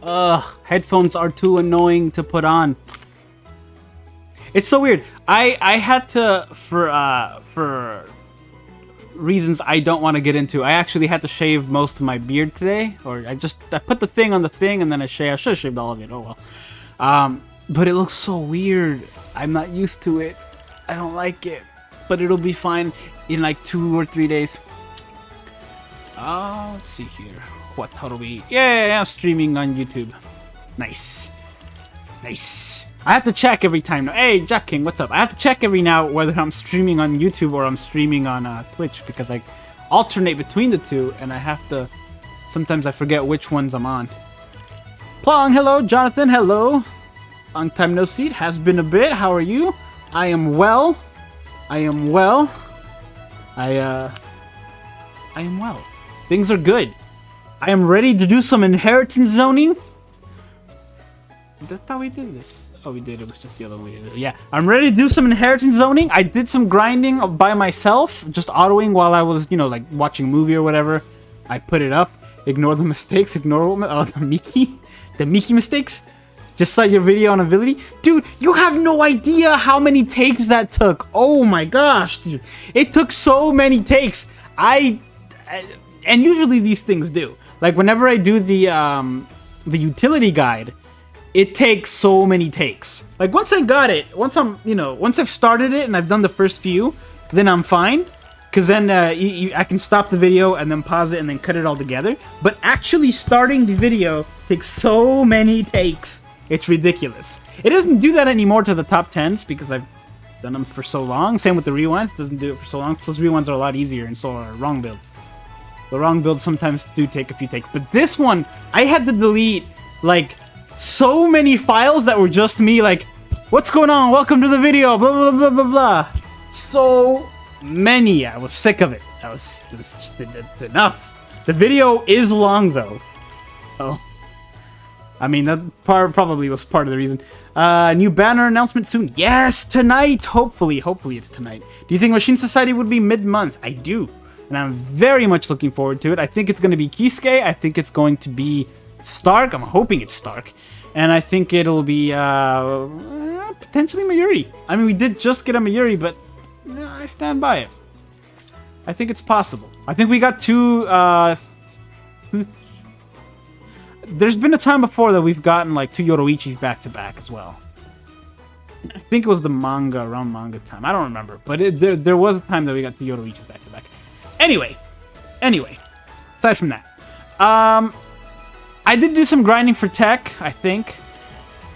Ugh, headphones are too annoying to put on. It's so weird. I had to, for reasons I don't want to get into, I actually had to shave most of my beard today. Or I put the thing on the thing and then I should have shaved all of it. Oh well. But it looks so weird. I'm not used to it. I don't like it. But it'll be fine in like 2 or 3 days. Let's see here. What are we? Yeah, I'm streaming on YouTube. Nice. Nice. I have to check every time. Hey, Jack King, what's up? I have to check every now whether I'm streaming on YouTube or I'm streaming on Twitch because I alternate between the two and I have to... Sometimes I forget which ones I'm on. Plong, hello. Jonathan, hello. Long time no see. Has been a bit. How are you? I am well. I am well. I am well. Things are good. I am ready to do some inheritance zoning. That's how we did this. Oh, we did. It was just the other way. Yeah, I'm ready to do some inheritance zoning. I did some grinding by myself, just autoing while I was, you know, like watching a movie or whatever. I put it up. Ignore the mistakes. Ignore the Mickey mistakes. Just saw your video on ability. Dude, you have no idea how many takes that took. Oh my gosh, dude. It took so many takes. And usually these things do. Like whenever I do the utility guide, it takes so many takes. Like once I got it, once I've started it and I've done the first few, then I'm fine. Because then I can stop the video and then pause it and then cut it all together. But actually starting the video takes so many takes. It's ridiculous. It doesn't do that anymore to the top 10s because I've done them for so long. Same with the rewinds. It doesn't do it for so long. Plus rewinds are a lot easier and so are wrong builds. The wrong builds sometimes do take a few takes. But this one, I had to delete like so many files that were just me like, what's going on? Welcome to the video. Blah, blah, blah, blah, blah. So many. I was sick of it. It was just enough. The video is long though. Oh. I mean, that probably was part of the reason. New banner announcement soon. Yes, tonight. Hopefully it's tonight. Do you think Machine Society would be mid-month? I do. And I'm very much looking forward to it. I think it's going to be Kisuke. I think it's going to be Stark. I'm hoping it's Stark. And I think it'll be potentially Mayuri. I mean, we did just get a Mayuri, but I stand by it. I think it's possible. I think we got two... There's been a time before that we've gotten like 2 Yoroichis back-to-back as well. I think it was the manga, around manga time. I don't remember. But there was a time that we got 2 Yoroichis back-to-back. Anyway. Aside from that. I did do some grinding for tech, I think.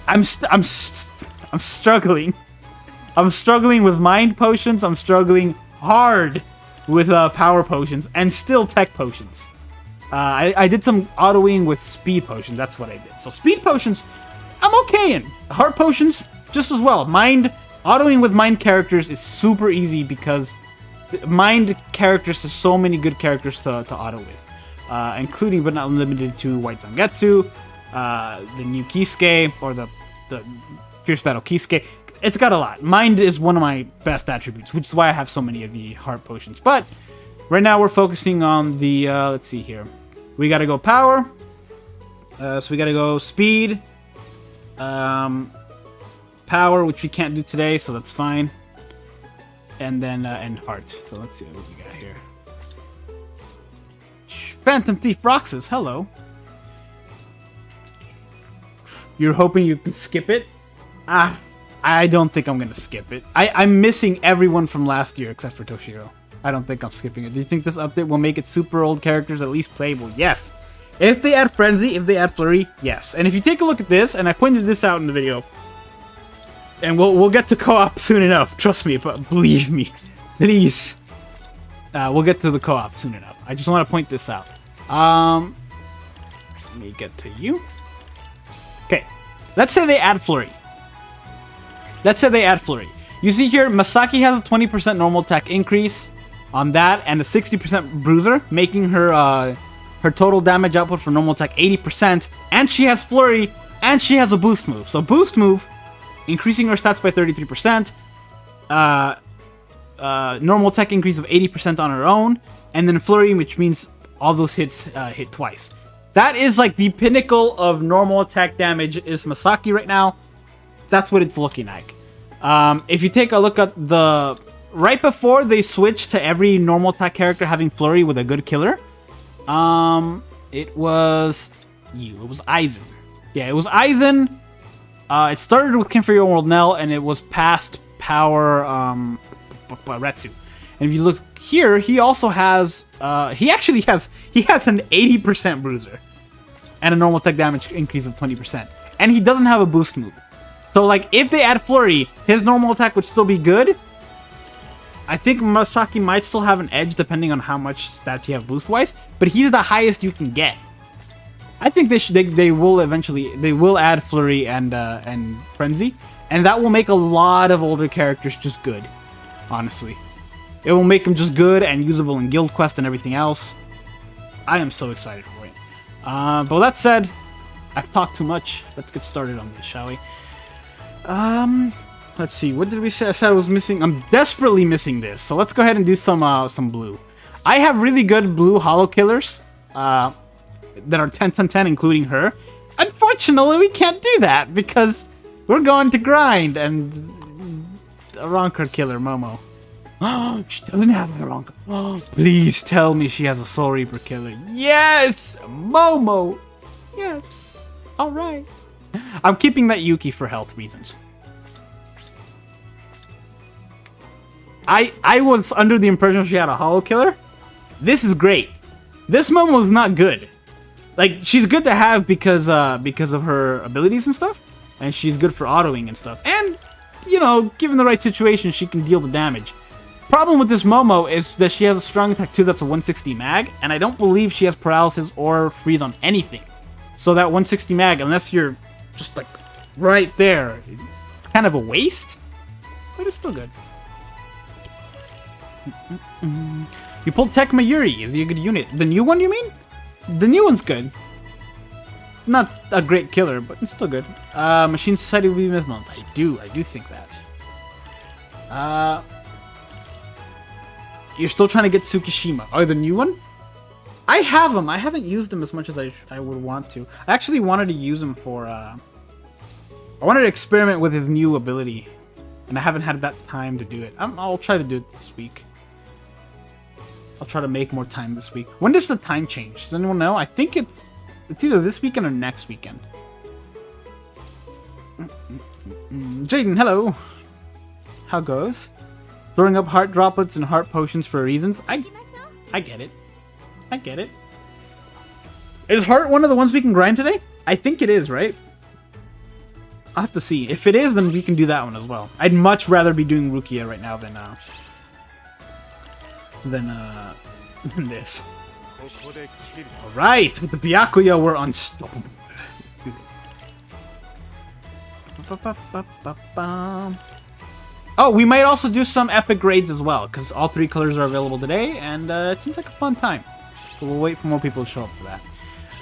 I'm struggling. I'm struggling with mind potions. I'm struggling hard with power potions. And still tech potions. I did some autoing with speed potions. That's what I did. So speed potions, I'm okay in. Heart potions, just as well. Autoing with mind characters is super easy because mind characters is so many good characters to auto with. Including but not limited to White Zangetsu, the new Kisuke, or the Fierce Battle Kisuke. It's got a lot. Mind is one of my best attributes, which is why I have so many of the heart potions. But right now we're focusing on the, let's see here. We gotta go power. So we gotta go speed. Power, which we can't do today, so that's fine. And then, and heart. So let's see what we got here. Phantom Thief Roxas, hello. You're hoping you can skip it? I don't think I'm gonna skip it. I'm missing everyone from last year except for Toshiro. I don't think I'm skipping it. Do you think this update will make it super old characters at least playable? Yes. If they add Frenzy, if they add Flurry, yes. And if you take a look at this, and I pointed this out in the video, and we'll get to co-op soon enough. Trust me, but believe me. Please. We'll get to the co-op soon enough. I just want to point this out. Let me get to you. Okay. Let's say they add Flurry. You see here, Masaki has a 20% normal attack increase on that and a 60% bruiser, making her her total damage output for normal attack 80%, and she has Flurry, and she has a boost move. So boost move, increasing her stats by 33%, normal attack increase of 80% on her own, and then Flurry, which means all those hits hit twice. That is like the pinnacle of normal attack damage is Masaki right now. That's what it's looking like. If you take a look at the... Right before they switched to every normal attack character having Flurry with a good killer, it was you. It was Aizen. Yeah, it was Aizen. It started with Kinfury World Nell, and it was past Power Retsu. And if you look here, he also has... he has an 80% bruiser and a normal attack damage increase of 20%. And he doesn't have a boost move. So, like, if they add Flurry, his normal attack would still be good. I think Masaki might still have an edge depending on how much stats you have boost-wise, but he's the highest you can get. I think they will eventually... They will add Flurry and Frenzy, and that will make a lot of older characters just good, honestly. It will make them just good and usable in Guild Quest and everything else. I am so excited for it. But with that said, I've talked too much. Let's get started on this, shall we? Let's see. What did we say? I said I was missing. I'm desperately missing this. So let's go ahead and do some blue. I have really good blue holo killers that are 10-10-10, including her. Unfortunately, we can't do that because we're going to grind and a Ronker killer, Momo. Oh, she doesn't have a Ronker. Oh, please tell me she has a Soul Reaper killer. Yes, Momo. Yes. All right. I'm keeping that Yuki for health reasons. I was under the impression she had a holo killer. This is great. This Momo's not good. Like, she's good to have because of her abilities and stuff. And she's good for autoing and stuff. And, you know, given the right situation, she can deal the damage. Problem with this Momo is that she has a strong attack 2 that's a 160 mag. And I don't believe she has paralysis or freeze on anything. So that 160 mag, unless you're just like right there, it's kind of a waste. But it's still good. You pulled Tecma Yuri. Is he a good unit? The new one, you mean? The new one's good. Not a great killer, but it's still good. Machine Society will be this month. I do think that. You're still trying to get Tsukishima. Oh, the new one? I have him. I haven't used him as much as I would want to. I actually wanted to use him for... I wanted to experiment with his new ability. And I haven't had that time to do it. I'll try to do it this week. I'll try to make more time this week. When does the time change? Does anyone know? I think it's either this weekend or next weekend. Jaden, hello. How goes? Throwing up heart droplets and heart potions for reasons. I get it. I get it. Is heart one of the ones we can grind today? I think it is, right? I'll have to see. If it is, then we can do that one as well. I'd much rather be doing Rukia right now than this. Alright, with the Byakuya, we're unstoppable. Oh, we might also do some epic raids as well, because all 3 colors are available today, and it seems like a fun time. So we'll wait for more people to show up for that.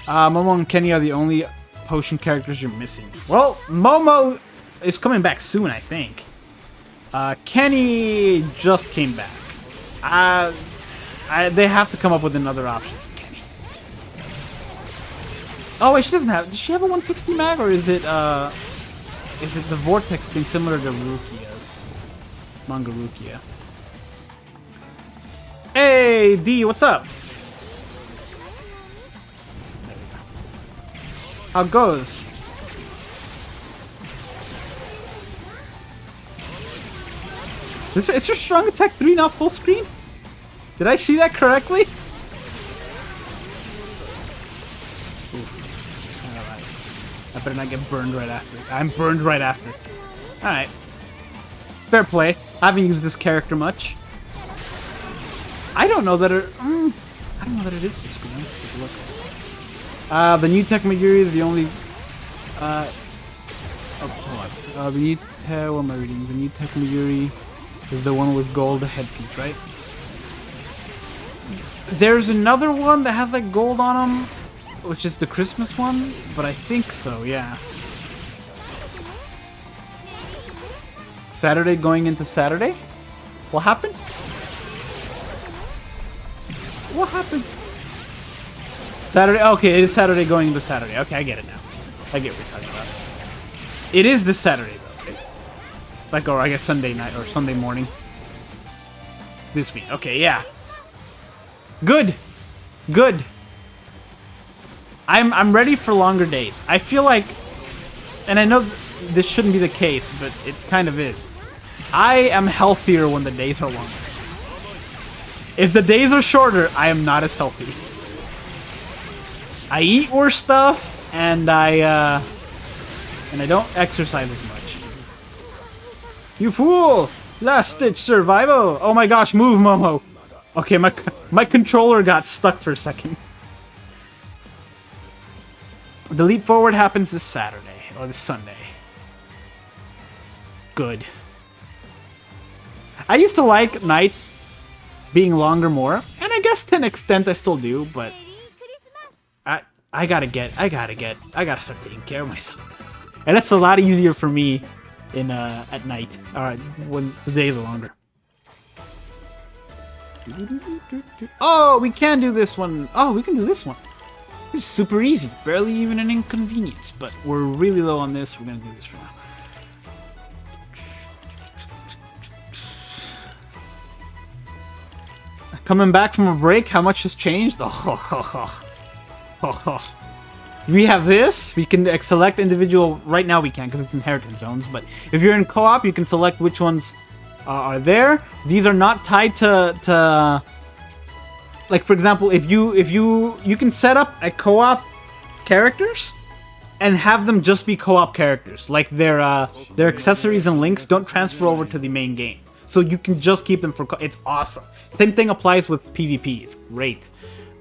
Momo and Kenny are the only potion characters you're missing. Well, Momo is coming back soon, I think. Kenny just came back. They have to come up with another option for Kenny. Oh wait, she doesn't have. Does she have a 160 mag, or is it the Vortex thing similar to Rukia's? Manga Rukia. Hey D, what's up? How goes? Is your strong attack 3 not full screen? Did I see that correctly? Alright. I better not get burned right after. I'm burned right after. Alright. Fair play. I haven't used this character much. I don't know that it... I don't know that it is full screen. Let's take a look. The new Tecma Yuri is the only... oh, hold on. The new... what am I reading? The new Tecma Yuri is the one with gold headpiece, right? There's another one that has like gold on them, which is the Christmas one, but I think so, yeah. Saturday going into Saturday? What happened? What happened? Saturday? Okay, it is Saturday going into Saturday. Okay, I get it now. I get what you're talking about. It is this Saturday, though. Okay. Like, or I guess Sunday night or Sunday morning. This week. Okay, yeah. Good. Good. I'm ready for longer days. I feel like, and I know this shouldn't be the case, but it kind of is. I am healthier when the days are longer. If the days are shorter, I am not as healthy. I eat worse stuff, and I don't exercise as much. You fool! Last ditch survival! Oh my gosh, move, Momo! Okay, my controller got stuck for a second. The leap forward happens this Saturday, or this Sunday. Good. I used to like nights being longer more, and I guess to an extent I still do, but I gotta start taking care of myself. And that's a lot easier for me in at night, when the days are longer. Oh, we can do this one. Oh, we can do this one. This is super easy. Barely even an inconvenience, but we're really low on this. We're gonna do this for now. Coming back from a break, how much has changed? We have this. We can select individual. Right now we can because it's inheritance zones. But if you're in co-op, you can select which ones are there. These are not tied to like, for example, if you can set up a co-op characters and have them just be co-op characters. Like their accessories and links don't transfer over to the main game. So you can just keep them for it's awesome. Same thing applies with PvP. It's great.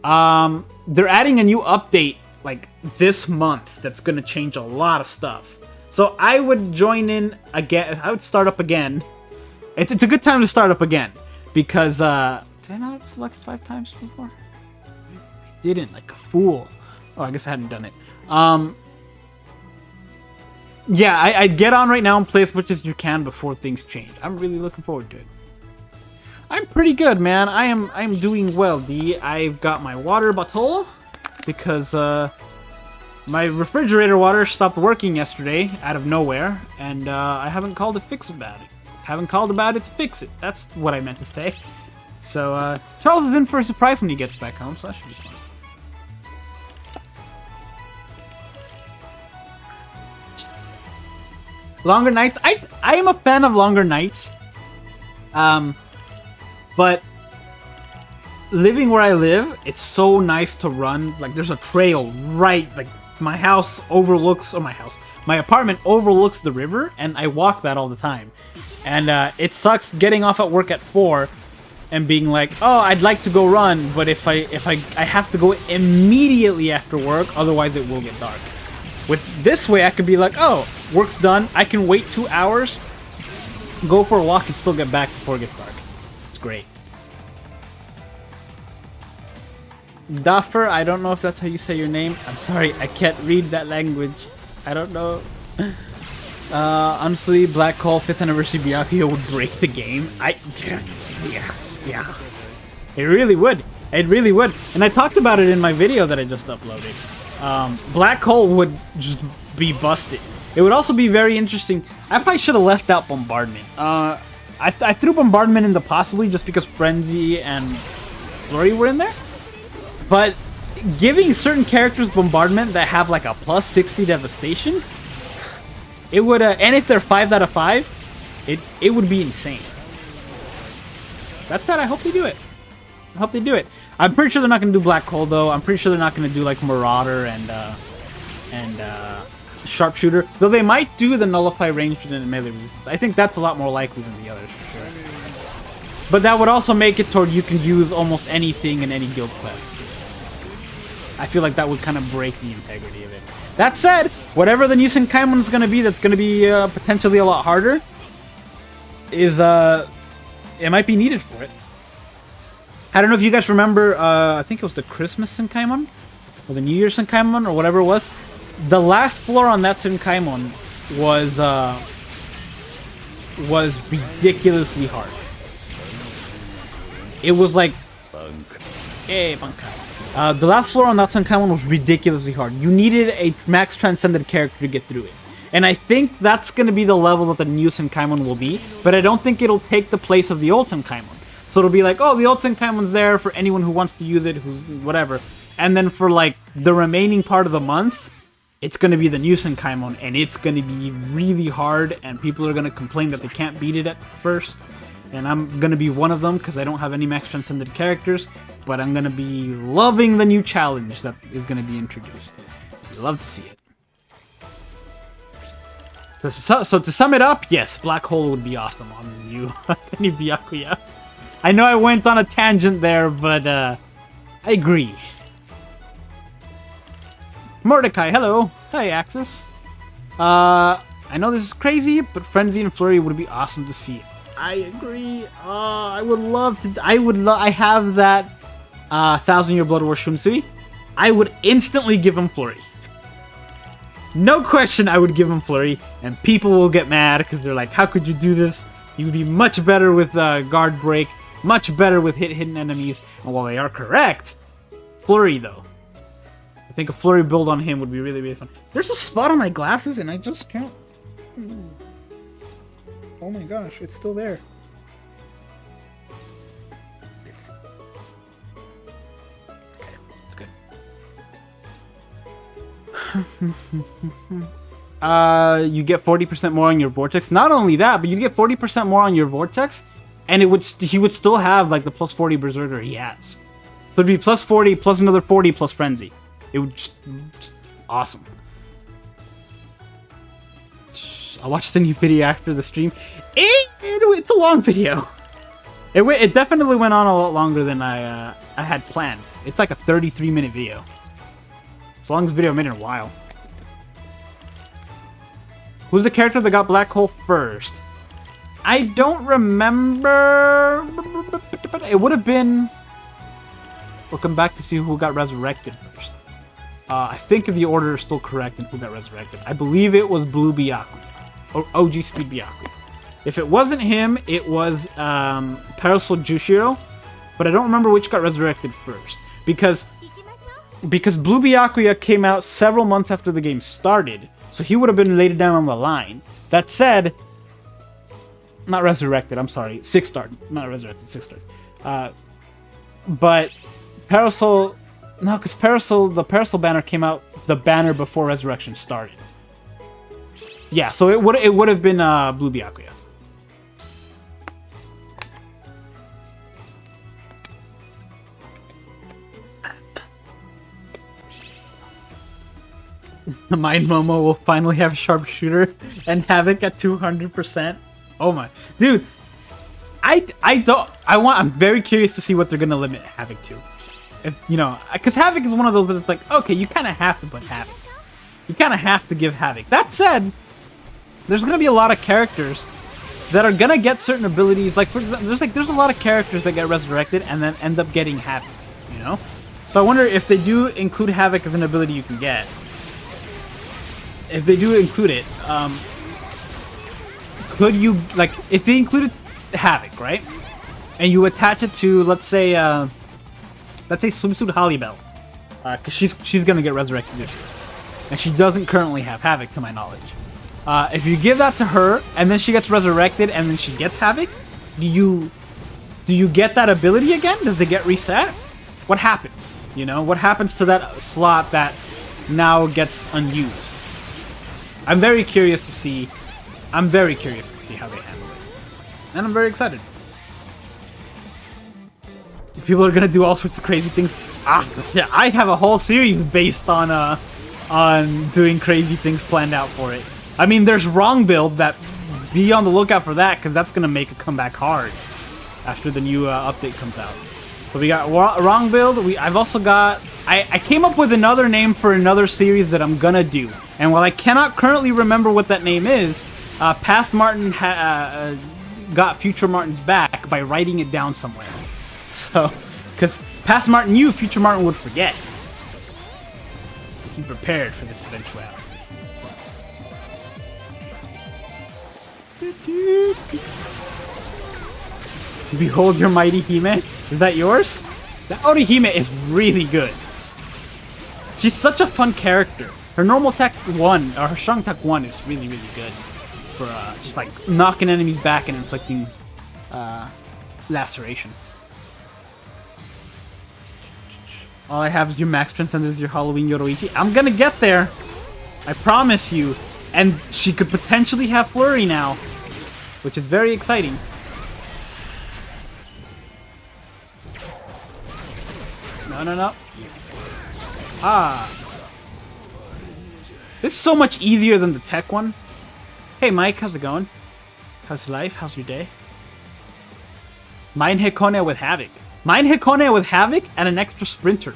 They're adding a new update like this month that's going to change a lot of stuff. So I would join in again. I would start up again. It's a good time to start up again because did I not select 5 times before? I didn't, like a fool. Oh, I guess I hadn't done it. Yeah, I'd get on right now and play as much as you can before things change. I'm really looking forward to it. I'm pretty good, man. I'm doing well, D. I've got my water bottle because my refrigerator water stopped working yesterday out of nowhere, and I haven't called to fix about it. Haven't called about it to fix it. That's what I meant to say. So Charles is in for a surprise when he gets back home, so that should be fun. Longer nights. I am a fan of longer nights. But living where I live, it's so nice to run. Like, there's a trail right, like, my house overlooks, or my apartment overlooks the river, and I walk that all the time. And it sucks getting off at work at 4 and being like, oh, I'd like to go run, but if I have to go immediately after work, otherwise it will get dark. With this way, I could be like, oh, work's done. I can wait 2 hours, go for a walk, and still get back before it gets dark. It's great. Duffer, I don't know if that's how you say your name. I'm sorry, I can't read that language. I don't know. Honestly, Black Hole 5th Anniversary Byakuya would break the game. Yeah. It really would. It really would. And I talked about it in my video that I just uploaded. Black Hole would just be busted. It would also be very interesting. I probably should have left out Bombardment. I threw Bombardment in the possibly just because Frenzy and Flurry were in there. But giving certain characters Bombardment that have like a plus 60 devastation, it would, and if they're 5 out of 5, it would be insane. That said, I hope they do it. I hope they do it. I'm pretty sure they're not going to do Black Hole, though. I'm pretty sure they're not going to do, like, Marauder and Sharpshooter. Though they might do the Nullify Ranged and Melee Resistance. I think that's a lot more likely than the others, for sure. But that would also make it toward you can use almost anything in any guild quest. I feel like that would kind of break the integrity of it. That said, whatever the new Senkaimon is going to be that's going to be potentially a lot harder, is, it might be needed for it. I don't know if you guys remember, I think it was the Christmas Senkaimon, or the New Year Senkaimon, or whatever it was. The last floor on that Senkaimon was ridiculously hard. It was like Hey, Bankai. The last floor on that Senkaimon was ridiculously hard. You needed a max transcended character to get through it. And I think that's going to be the level that the new Senkaimon will be, but I don't think it'll take the place of the old Senkaimon. So it'll be like, oh, the old Senkaimon's there for anyone who wants to use it, who's whatever. And then for like the remaining part of the month, it's going to be the new Senkaimon, and it's going to be really hard, and people are going to complain that they can't beat it at first. And I'm going to be one of them because I don't have any max transcended characters, but I'm going to be loving the new challenge that is going to be introduced. I'd love to see it. So to sum it up, yes, Black Hole would be awesome on you. Any Byakuya. I know I went on a tangent there, but I agree. Mordecai, hello. Hi, Axis. I know this is crazy, but Frenzy and Flurry would be awesome to see. I agree. I would love to. I have that 1000-Year Blood War Shunsui. I would instantly give him Flurry. No question, I would give him Flurry, and people will get mad because they're like, how could you do this? You would be much better with Guard Break, much better with hidden enemies, and while they are correct, Flurry, though. I think a Flurry build on him would be really, really fun. There's a spot on my glasses, and I just can't... Oh my gosh, it's still there. It's good. You get 40% more on your Vortex. Not only that, but you get 40% more on your Vortex, and he would still have like the plus 40 Berserker he has. So it'd be plus 40, plus another 40, plus Frenzy. It would just awesome. I'll watch the new video after the stream. It's a long video. It definitely went on a lot longer than I had planned. It's like a 33-minute video. It's the longest video I've made in a while. Who's the character that got Black Hole first? I don't remember. It would have been... We'll come back to see who got resurrected first. I think the order is still correct in who got resurrected. I believe it was Blue Byakuya. Or OG Speed Byakuya. If it wasn't him, it was Parasol Jushiro. But I don't remember which got resurrected first. Because Blue Byakuya came out several months after the game started. So he would have been laid down on the line. That said... Not resurrected, I'm sorry. 6-star. Not resurrected, 6-star. But Parasol... No, because the Parasol banner came out the banner before Resurrection started. Yeah, so it would have been Blue Byakuya. Mind Momo will finally have Sharpshooter and Havoc at 200%. Oh my, dude! I'm very curious to see what they're gonna limit Havoc to. If, you know, because Havoc is one of those that's like, okay, you kind of have to put Havoc. You kind of have to give Havoc. That said, there's going to be a lot of characters that are going to get certain abilities. Like, for example, there's a lot of characters that get resurrected and then end up getting Havoc, you know? So I wonder if they do include Havoc as an ability you can get. If they do include it, could you, like, if they included Havoc, right? And you attach it to, let's say Swimsuit Holly-Bell, because she's gonna get resurrected this year, and she doesn't currently have Havoc, to my knowledge. If you give that to her, and then she gets resurrected, and then she gets Havoc, do you get that ability again? Does it get reset? What happens? You know, what happens to that slot that now gets unused? I'm very curious to see how they handle it, and I'm very excited. People are gonna do all sorts of crazy things. Yeah, I have a whole series based on doing crazy things planned out for it. I mean, there's Wrong Build, that be on the lookout for that, because that's gonna make a comeback hard after the new update comes out. So we got Wrong Build. I've also got... I came up with another name for another series that I'm gonna do, and while I cannot currently remember what that name is, Past Martin got Future Martin's back by writing it down somewhere. So, because Past Martin knew, Future Martin would forget. Be prepared for this eventuality. Behold your mighty He-Man. Is that yours? That Orihime is really good. She's such a fun character. Her normal tech 1, or her strong tech 1 is really, really good. For just like knocking enemies back and inflicting laceration. All I have is your Max Transcendence, your Halloween Yoroichi. I'm gonna get there. I promise you. And she could potentially have Flurry now, which is very exciting. No, no, no. Ah. This is so much easier than the tech one. Hey Mike, how's it going? How's life? How's your day? Mine Hikone with Havoc. Mine Hikone with Havoc and an extra sprinter.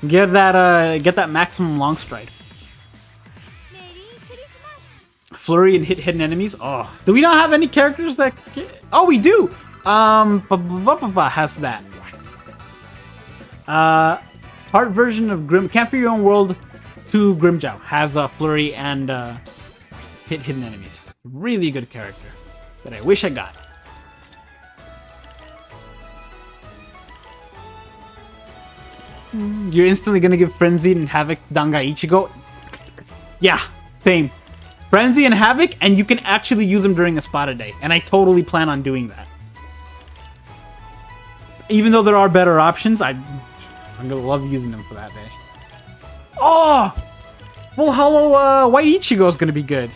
Get that maximum long stride. Flurry and hit hidden enemies. Oh, do we not have any characters that? Oh, we do. Has that. Part version of Grim. Camp for Your Own World 2 Grimjow has Flurry and hit hidden enemies. Really good character that I wish I got. You're instantly gonna give Frenzy and Havoc Danga Ichigo? Yeah, same. Frenzy and Havoc, and you can actually use them during a spot a day, and I totally plan on doing that. Even though there are better options, I'm gonna love using them for that day. Oh! Full Hollow White Ichigo is gonna be good.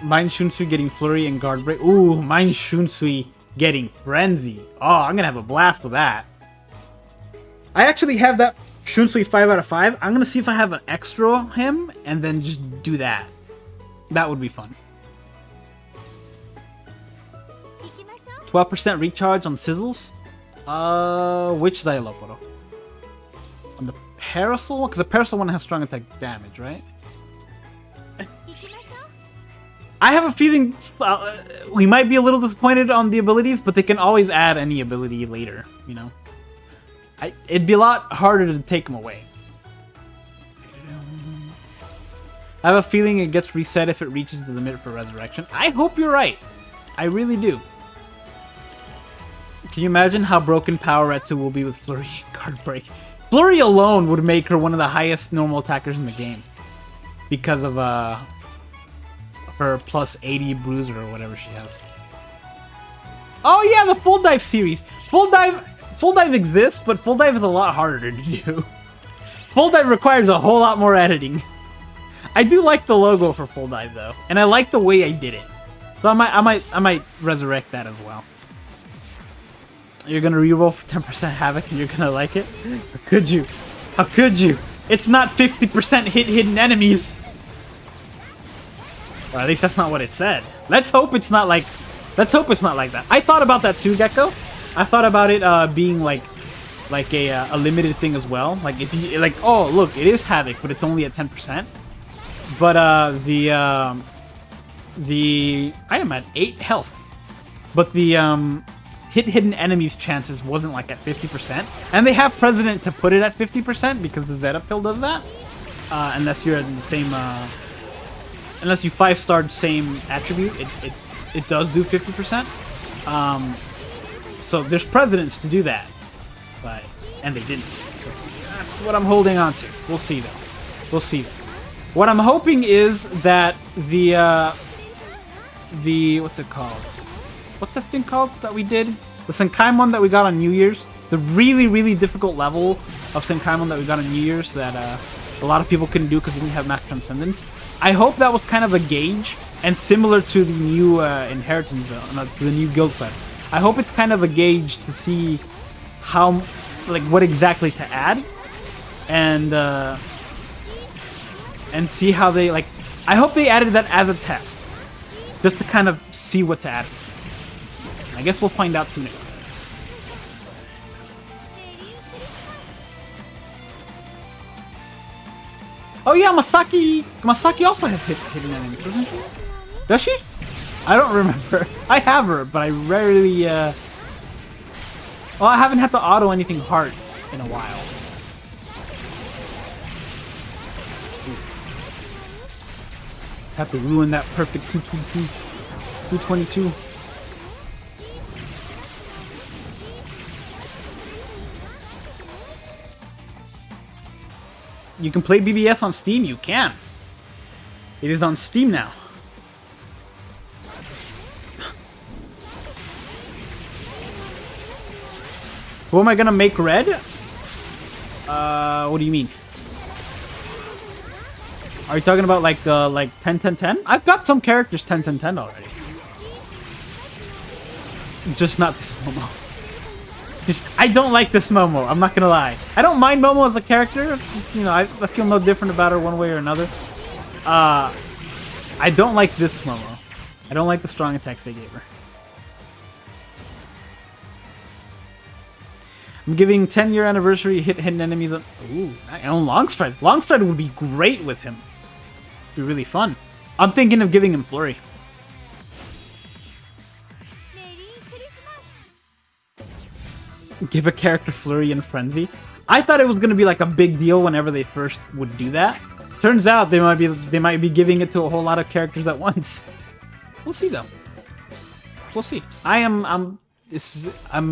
Mine Shunsui getting Flurry and Guard Break. Ooh, Mine Shunsui getting Frenzy. Oh, I'm gonna have a blast with that. I actually have that Shunsui 5 out of 5. I'm gonna see if I have an extra him and then just do that. That would be fun. 12% recharge on Sizzles. Which Xyloporo? On the Parasol one? Because the Parasol one has strong attack damage, right? I have a feeling we might be a little disappointed on the abilities, but they can always add any ability later, you know? It'd be a lot harder to take them away. I have a feeling it gets reset if it reaches the limit for Resurrection. I hope you're right. I really do. Can you imagine how broken Poweretsu will be with Flurry and Guard Break? Flurry alone would make her one of the highest normal attackers in the game. Because of her plus 80 bruiser or whatever she has. Oh yeah, the Full Dive series. Full Dive exists, but Full Dive is a lot harder to do. Full Dive requires a whole lot more editing. I do like the logo for Full Dive though, and I like the way I did it. So I might resurrect that as well. You're gonna reroll for 10% Havoc and you're gonna like it? How could you? How could you? It's not 50% hit hidden enemies. Or at least that's not what it said. Let's hope it's not like that. I thought about that too, Gecko. I thought about it being like a limited thing as well. Like if you oh look, it is Havoc, but it's only at 10%. But I am at 8 health. But the hit hidden enemies chances wasn't like at 50%. And they have President to put it at 50% because the Zeta pill does that. Unless you're in the same unless you 5-starred same attribute, it does do 50%. So there's precedents to do that, and they didn't. So that's what I'm holding on to. We'll see though. We'll see. What I'm hoping is that the what's it called? What's that thing called that we did? The Senkaimon that we got on New Year's. The really, really difficult level of Senkaimon that we got on New Year's that a lot of people couldn't do because we didn't have Max Transcendence. I hope that was kind of a gauge, and similar to the new Inheritance Zone, the new Guild Quest. I hope it's kind of a gauge to see how, what exactly to add, and see how they, I hope they added that as a test, just to kind of see what to add. I guess we'll find out soon. Oh yeah, Masaki also has hidden enemies, doesn't she? Does she? I don't remember. I have her, but I rarely, well, I haven't had to auto anything hard in a while. Have to ruin that perfect 222. 222. You can play BBS on Steam? You can. It is on Steam now. Who am I gonna make red? What do you mean? Are you talking about like 10 10 10? I've got some characters 10 10 10 already. Just not this Momo. I don't like this Momo, I'm not gonna lie. I don't mind Momo as a character. Just, you know, I feel no different about her one way or another. I don't like this Momo. I don't like the strong attacks they gave her. I'm giving 10-year anniversary hit hidden enemies on... Ooh, on Longstride. Longstride would be great with him. It'd be really fun. I'm thinking of giving him Flurry. Give a character Flurry and Frenzy. I thought it was gonna be like a big deal whenever they first would do that. Turns out they might be giving it to a whole lot of characters at once. We'll see though. We'll see. I'm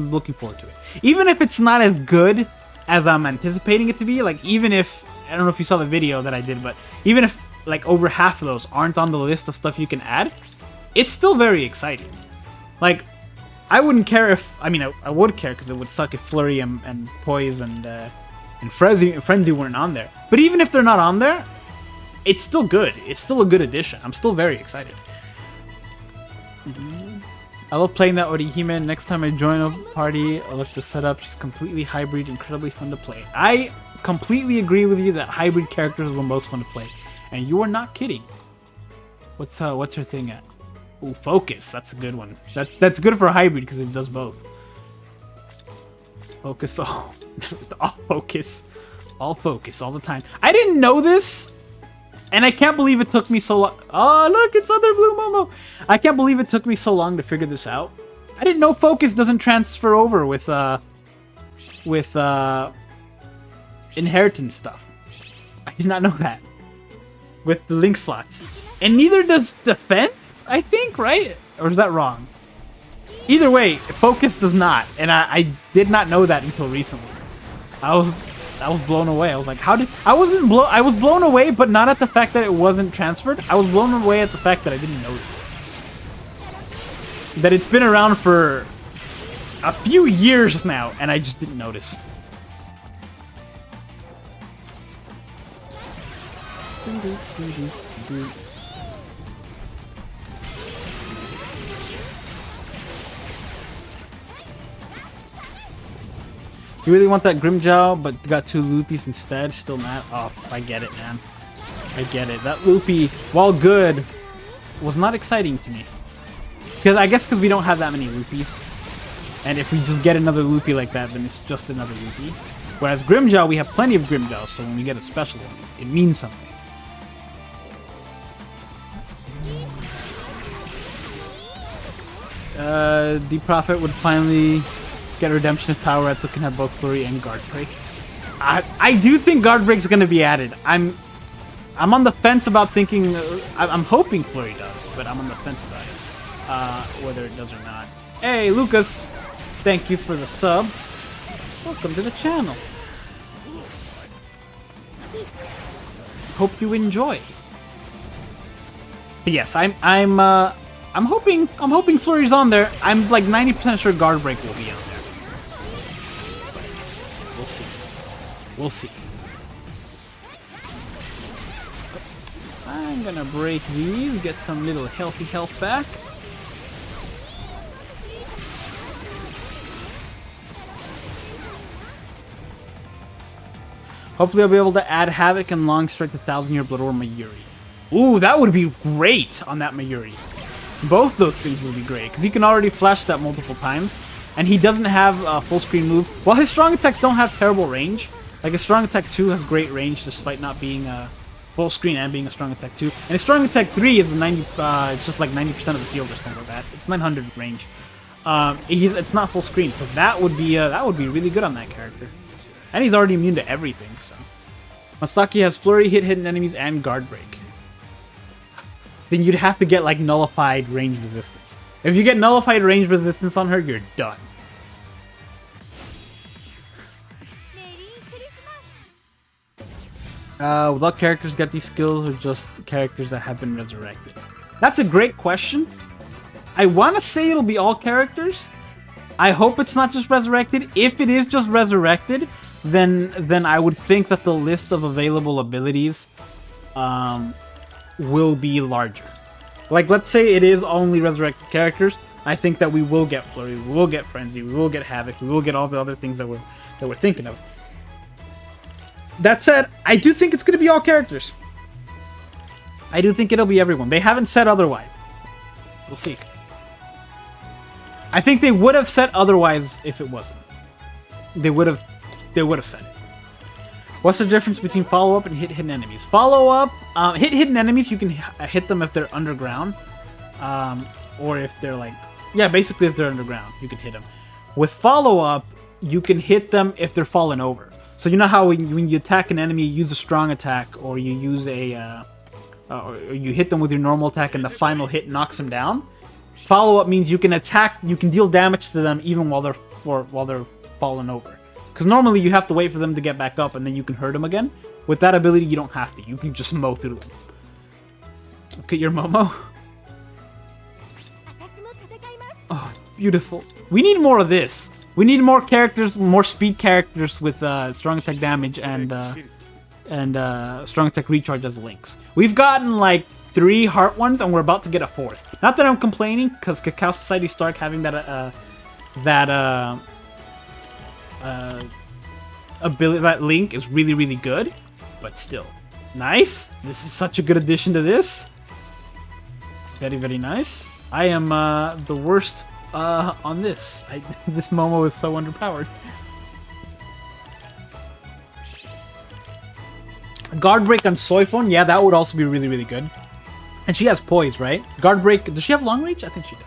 looking forward to it. Even if it's not as good as I'm anticipating it to be, like even if I don't know if you saw the video that I did, but even if like over half of those aren't on the list of stuff you can add, it's still very exciting. Like I wouldn't care if I would care because it would suck if Flurry and Poise and Frenzy weren't on there. But even if they're not on there, it's still good. It's still a good addition. I'm still very excited. I love playing that Orihime. Next time I join a party, I look at the setup. Just completely hybrid, incredibly fun to play. I completely agree with you that hybrid characters are the most fun to play. And you are not kidding. What's her thing at? Ooh, Focus. That's a good one. That's good for a hybrid because it does both. Focus. Oh, all focus. All focus all the time. I didn't know this. And I can't believe it took me so long. Oh, look, it's other Blue Momo. I can't believe it took me so long to figure this out. I didn't know Focus doesn't transfer over with inheritance stuff. I did not know that. With the link slots. And neither does Defense, I think, right? Or is that wrong? Either way, Focus does not. And I did not know that until recently. I was blown away. I was like, how did... I was blown away, but not at the fact that it wasn't transferred. I was blown away at the fact that I didn't notice. That it's been around for a few years now, and I just didn't notice. You really want that Grimjow, but got 2 Loopies instead? Still not? Oh, I get it, man. I get it. That Loopy, while good, was not exciting to me. I guess because we don't have that many Loopies. And if we just get another Loopy like that, then it's just another Loopy. Whereas Grimjow, we have plenty of Grimjow, so when we get a special one, it means something. The Prophet would finally get Redemption of Power so can have both Flurry and Guard Break. I do think Guard Break's gonna be added. I'm on the fence about thinking. I'm hoping Flurry does, but I'm on the fence about it. Whether it does or not. Hey, Lucas! Thank you for the sub. Welcome to the channel. Hope you enjoy. But yes, I'm hoping Flurry's on there. I'm like 90% sure Guard Break will be on there. We'll see. We'll see. I'm gonna break these, get some little healthy health back. Hopefully I'll be able to add Havoc and Long Strike to 1000-year Blood or Mayuri. Ooh, that would be great on that Mayuri. Both those things would be great, because he can already flash that multiple times, and he doesn't have a full screen move. While his strong attacks don't have terrible range, like his strong attack 2 has great range despite not being a full screen and being a strong attack 2. And his strong attack 3 is it's just like 90% of the field or something like that. It's 900 range. It's not full screen, so that would be really good on that character. And he's already immune to everything, so. Masaki has Flurry, hit hidden enemies, and Guard Break. then you'd have to get like nullified range resistance. If you get nullified range resistance on her, you're done. Without characters get these skills, or just characters that have been resurrected? That's a great question. I want to say it'll be all characters. I hope it's not just resurrected. If it is just resurrected, then I would think that the list of available abilities will be larger. Like, let's say it is only resurrected characters. I think that we will get Flurry, we will get Frenzy, we will get Havoc, we will get all the other things that we're thinking of. That said, I do think it's going to be all characters. I do think it'll be everyone. They haven't said otherwise. We'll see. I think they would have said otherwise if it wasn't. They would have said it. What's the difference between follow-up and hit hidden enemies? Follow-up, hit hidden enemies, you can hit them if they're underground. Or if they're like... Yeah, basically if they're underground, you can hit them. With follow-up, you can hit them if they're fallen over. So you know how when you attack an enemy, you use a strong attack, or you use a... or you hit them with your normal attack and the final hit knocks them down? Follow-up means you can attack, you can deal damage to them even while they're fallen over. Because normally you have to wait for them to get back up and then you can hurt them again. With that ability, you don't have to. You can just mow through them. Look at your Momo. Oh, it's beautiful. We need more of this. We need more characters, more speed characters with strong attack damage and strong attack recharge as links. We've gotten like 3 heart ones and we're about to get a 4th. Not that I'm complaining, because Cacao Society Stark having that ability, that link is really, really good. But still, nice. This is such a good addition to this. Very, very nice. I am the worst on this. This Momo is so underpowered. Guard break on Soifon, yeah, that would also be really, really good. And she has poise, right? Guard break, does she have long reach? I think she does.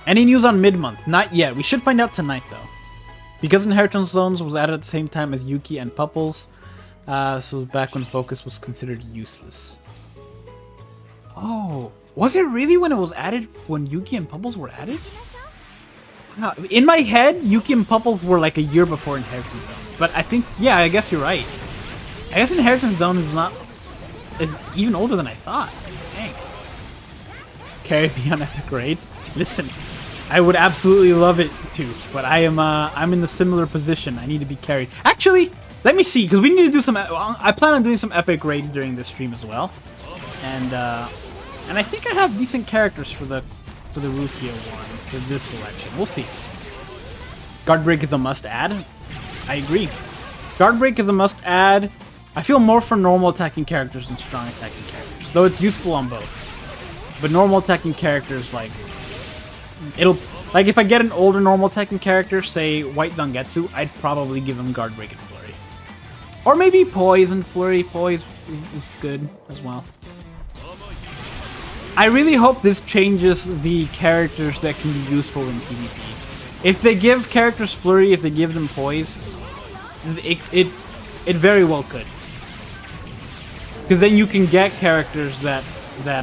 Any news on mid-month? Not yet. We should find out tonight, though. Because Inheritance Zones was added at the same time as Yuki and Pupples, so back when Focus was considered useless. Oh, was it really when it was added, when Yuki and Pupples were added? In my head, Yuki and Pupples were like a year before Inheritance Zones. But I think, yeah, I guess you're right. I guess Inheritance Zone is even older than I thought. Dang. Carry me on epic raids. Listen, I would absolutely love it too, but I'm in the similar position. I need to be carried. Actually, let me see, because we need to do some. I plan on doing some epic raids during this stream as well, and I think I have decent characters for the Rufio one for this selection. We'll see. Guard break is a must-add. I agree. Guard break is a must-add. I feel more for normal attacking characters than strong attacking characters, though it's useful on both. But normal attacking characters, like, if I get an older normal attacking character, say White Zangetsu, I'd probably give him Guard Break and Flurry. Or maybe Poise and Flurry. Poise is good as well. I really hope this changes the characters that can be useful in PvP. If they give characters Flurry, if they give them Poise, it very well could. Because then you can get characters that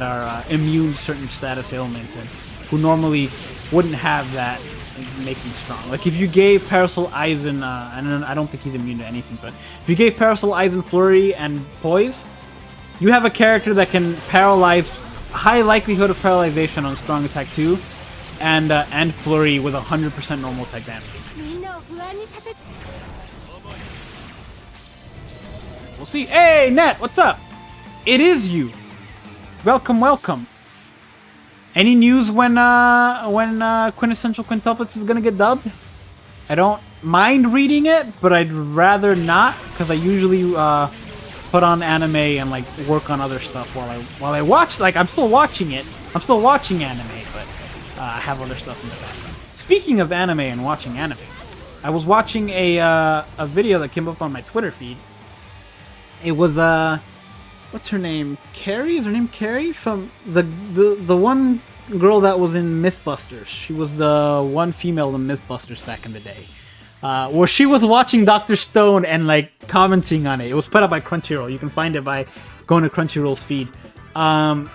are immune to certain status ailments and who normally wouldn't have that and make them strong. Like if you gave Parasol Aizen, I don't think he's immune to anything, but if you gave Parasol Aizen Flurry and Poise, you have a character that can paralyze, high likelihood of paralyzation on strong attack 2, and Flurry with 100% normal attack damage. We'll see. Hey, Net, what's up? It is you. Welcome, welcome. Any news when Quintessential Quintuplets is gonna get dubbed? I don't mind reading it, but I'd rather not, because I usually put on anime and like work on other stuff while I watch. Like I'm still watching it. I'm still watching anime, but I have other stuff in the background. Speaking of anime and watching anime, I was watching a video that came up on my Twitter feed. It was what's her name? Carrie? Is her name Carrie? From the one girl that was in Mythbusters. She was the one female in Mythbusters back in the day. Where she was watching Dr. Stone and like commenting on it. It was put up by Crunchyroll. You can find it by going to Crunchyroll's feed. And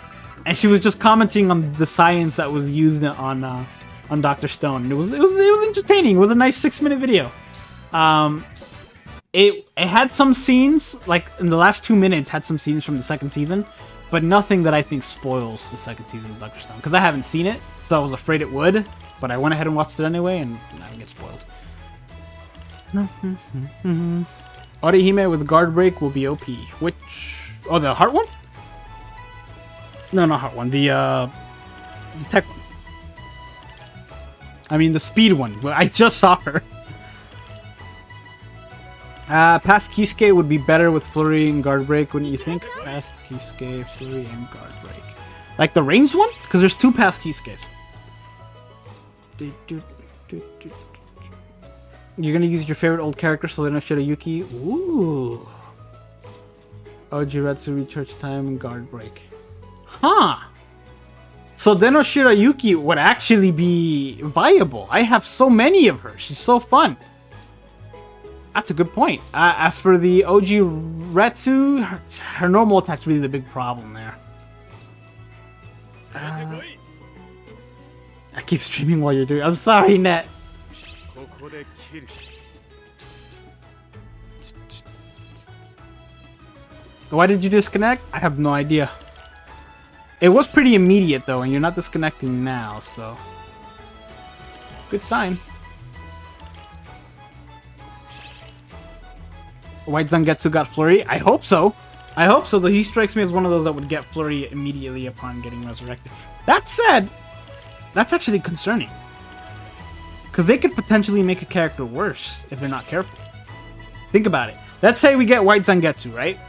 she was just commenting on the science that was used on Dr. Stone. It was entertaining. It was a nice 6-minute video. It had some scenes, like in the last 2 minutes, had some scenes from the second season, but nothing that I think spoils the second season of Dr. Stone, because I haven't seen it, so I was afraid it would, but I went ahead and watched it anyway, and I didn't get spoiled. Orihime with guard break will be OP. Which... Oh, the heart one? No, not heart one. The tech one. I mean, the speed one. I just saw her. Past Kisuke would be better with flurry and guard break, wouldn't you think? Past Kisuke, flurry, and guard break. Like the ranged one? Because there's 2 past Kisukes. You're gonna use your favorite old character, Selena Shirayuki. Ooh. Ojiratsu, recharge time, and guard break. Huh. So Deno Shirayuki would actually be viable. I have so many of her. She's so fun. That's a good point. As for the Ojiratsu, her normal attack's really the big problem there. I keep streaming while you're doing... I'm sorry, Net. Why did you disconnect? I have no idea. It was pretty immediate though, and you're not disconnecting now, so... Good sign. White Zangetsu got Flurry? I hope so. I hope so, though he strikes me as one of those that would get Flurry immediately upon getting resurrected. That said, that's actually concerning. Because they could potentially make a character worse if they're not careful. Think about it. Let's say we get White Zangetsu, right?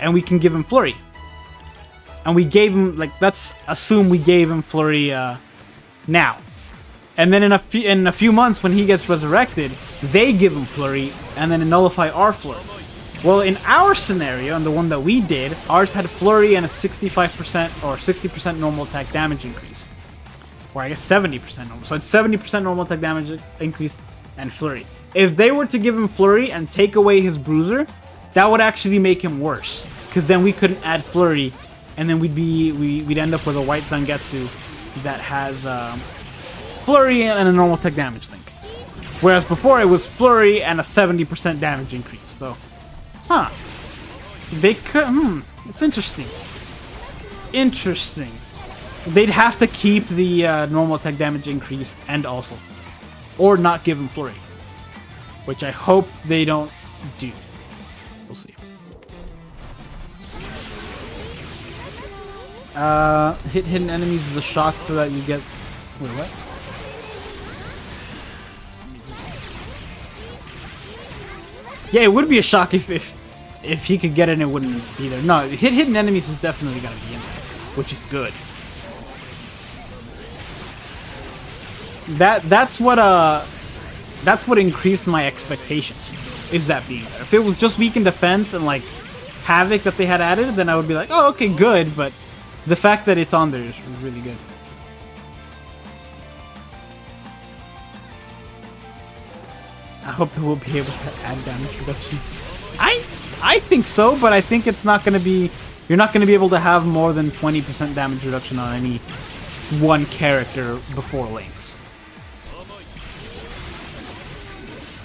And we can give him Flurry. And we gave him, like, let's assume we gave him Flurry now. And then in a few months when he gets resurrected, they give him Flurry and then nullify our Flurry. Well, in our scenario, and the one that we did, ours had Flurry and a 65% or 60% normal attack damage increase. Or I guess 70% normal. So it's 70% normal attack damage increase and Flurry. If they were to give him Flurry and take away his Bruiser, that would actually make him worse. Because then we couldn't add Flurry, and then we'd end up with a White Zangetsu that has Flurry and a normal attack damage link. Whereas before it was Flurry and a 70% damage increase. So, huh. They could, it's interesting. Interesting. They'd have to keep the normal attack damage increase and also, or not give him Flurry, which I hope they don't do. We'll see. Hit hidden enemies is a shock so that you get. Wait, what? Yeah, it would be a shock if he could get it, it wouldn't be there. No, hidden enemies is definitely gonna be in there, which is good. That's what increased my expectations, is that being there. If it was just weakened defense and like Havoc that they had added, then I would be like, oh, okay, good, but the fact that it's on there is really good. I hope that we'll be able to add damage reduction. I think so, but I think it's not going to be... You're not going to be able to have more than 20% damage reduction on any one character before links.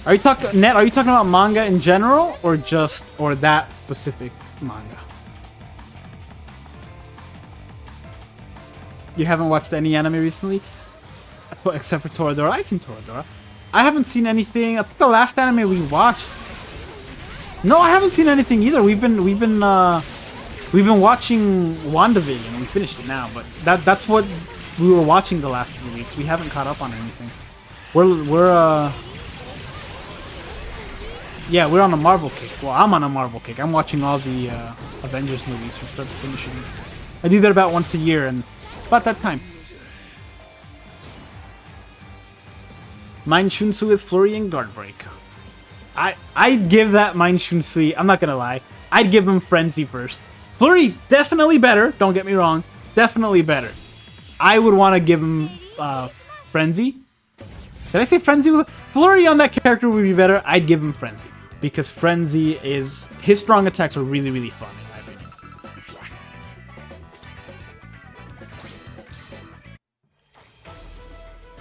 Are you talking about manga in general, or that specific manga? You haven't watched any anime recently? Except for Toradora? I've seen Toradora. I haven't seen anything. I think the last anime we watched... No, I haven't seen anything either. We've been watching WandaVision. We finished it now, but that's what we were watching the last few weeks. We haven't caught up on anything. We're on a Marvel kick. Well, I'm on a Marvel kick. I'm watching all the Avengers movies from start to finish. I do that about once a year, and about that time. Mine Shunsui with Flurry and Guard Break. I'd give that Mine Shunsui, I'm not gonna lie, I'd give him Frenzy first. Flurry, definitely better, don't get me wrong, definitely better. I would want to give him Frenzy. Did I say Frenzy? Flurry on that character would be better, I'd give him Frenzy. Because Frenzy is, his strong attacks are really, really fun in my opinion.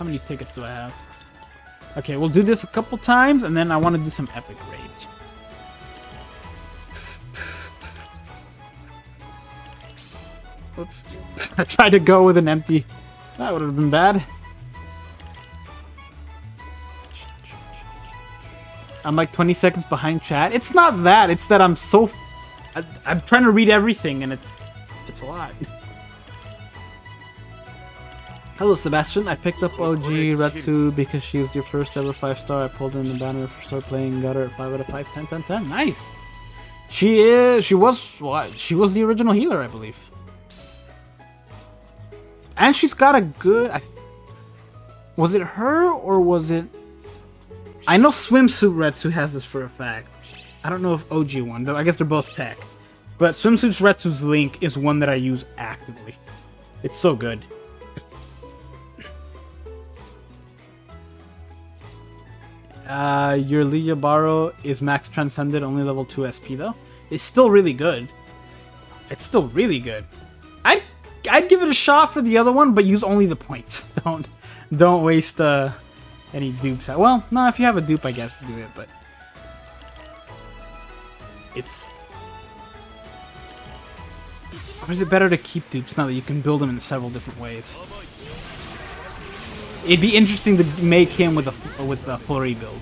How many tickets do I have? Okay, we'll do this a couple times, and then I want to do some epic raids. Oops. I tried to go with an empty. That would have been bad. I'm like 20 seconds behind chat. It's not that. It's that I'm so... I'm trying to read everything, and it's a lot. Hello, Sebastian. I picked up OG Retsu because she was your first ever 5-star. I pulled her in the banner for start playing. Got her at 5 out of 5, 10, 10, 10. Nice. She was the original healer, I believe. And she's got a good... was it her, or was it... I know Swimsuit Retsu has this for a fact. I don't know if OG one, though I guess they're both tech. But Swimsuit Retsu's Link is one that I use actively. It's so good. Your Liabaro is max transcended, only level 2 SP though. It's still really good. It's still really good. I'd give it a shot for the other one, but use only the points. Don't waste any dupes. Well, no, if you have a dupe, I guess do it, but it's... Or is it better to keep dupes now that you can build them in several different ways? It'd be interesting to make him with a full rebuild.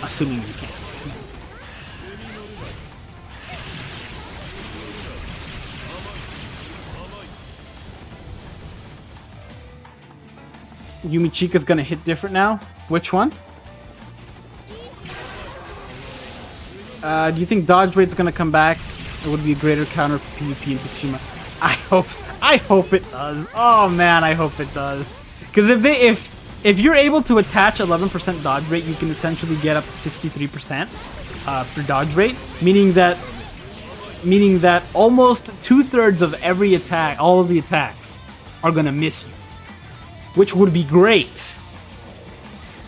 Assuming you can. Yumi Chica's gonna hit different now? Which one? Do you think dodge rate's gonna come back? It would be a greater counter for PvP in Tsushima. I hope it does. Oh man, I hope it does. Because if you're able to attach 11% dodge rate, you can essentially get up to 63% for dodge rate, meaning that almost 2/3 of every attack, all of the attacks, are gonna miss you, which would be great.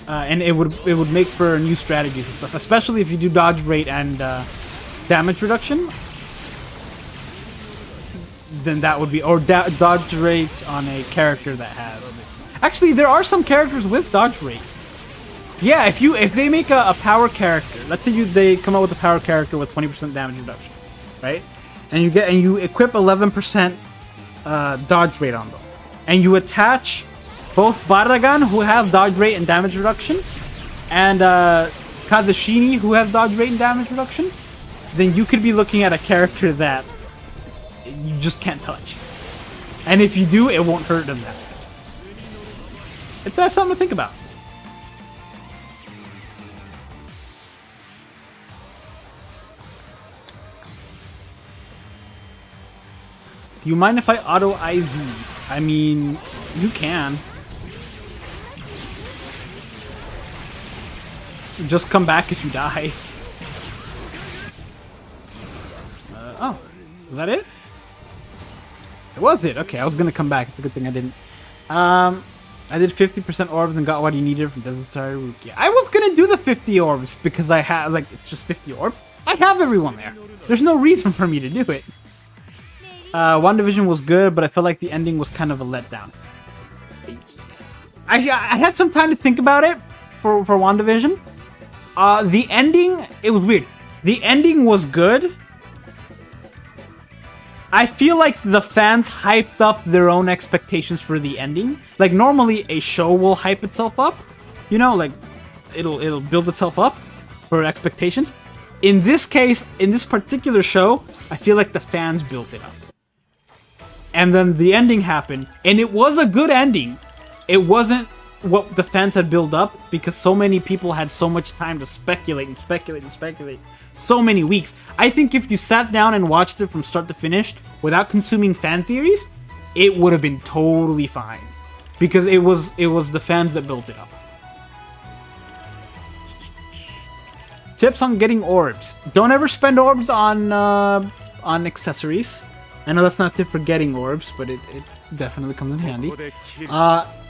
And it would make for new strategies and stuff, especially if you do dodge rate and damage reduction. Then that would be, or dodge rate on a character that has. Actually, there are some characters with dodge rate. Yeah, if they make a power character, let's say they come out with a power character with 20% damage reduction, right? And you equip 11% dodge rate on them, and you attach both Baragan, who have dodge rate and damage reduction, and Kazashini, who has dodge rate and damage reduction, then you could be looking at a character that you just can't touch. And if you do, it won't hurt them that much. That's something to think about. Do you mind if I auto IZ? I mean, you can. Just come back if you die. Oh, is that it? It was it. Okay, I was gonna come back. It's a good thing I didn't. I did 50% orbs and got what he needed from Desert Star Rook. Yeah, I was gonna do the 50 orbs because I have, like, it's just 50 orbs. I have everyone there. There's no reason for me to do it. WandaVision was good, but I felt like the ending was kind of a letdown. I had some time to think about it for WandaVision. The ending, it was weird. The ending was good. I feel like the fans hyped up their own expectations for the ending. Like, normally a show will hype itself up. You know, like, it'll build itself up for expectations. In this case, in this particular show, I feel like the fans built it up. And then the ending happened, and it was a good ending. It wasn't what the fans had built up, because so many people had so much time to speculate and speculate and speculate. So many weeks. I think if you sat down and watched it from start to finish without consuming fan theories, it would have been totally fine, because it was the fans that built it up. Tips on getting orbs: don't ever spend orbs on accessories. I know that's not a tip for getting orbs, but it definitely comes in handy.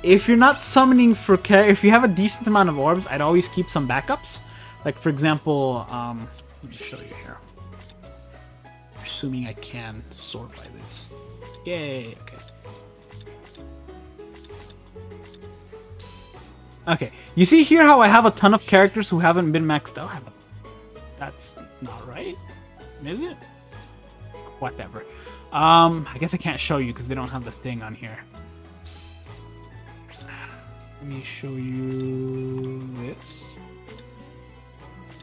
If you're not summoning for if you have a decent amount of orbs, I'd always keep some backups. Like, for example, let me show you here. Assuming I can sort by this. Yay, okay. Okay, you see here how I have a ton of characters who haven't been maxed out? That's not right, is it? Whatever. I guess I can't show you because they don't have the thing on here. Let me show you this.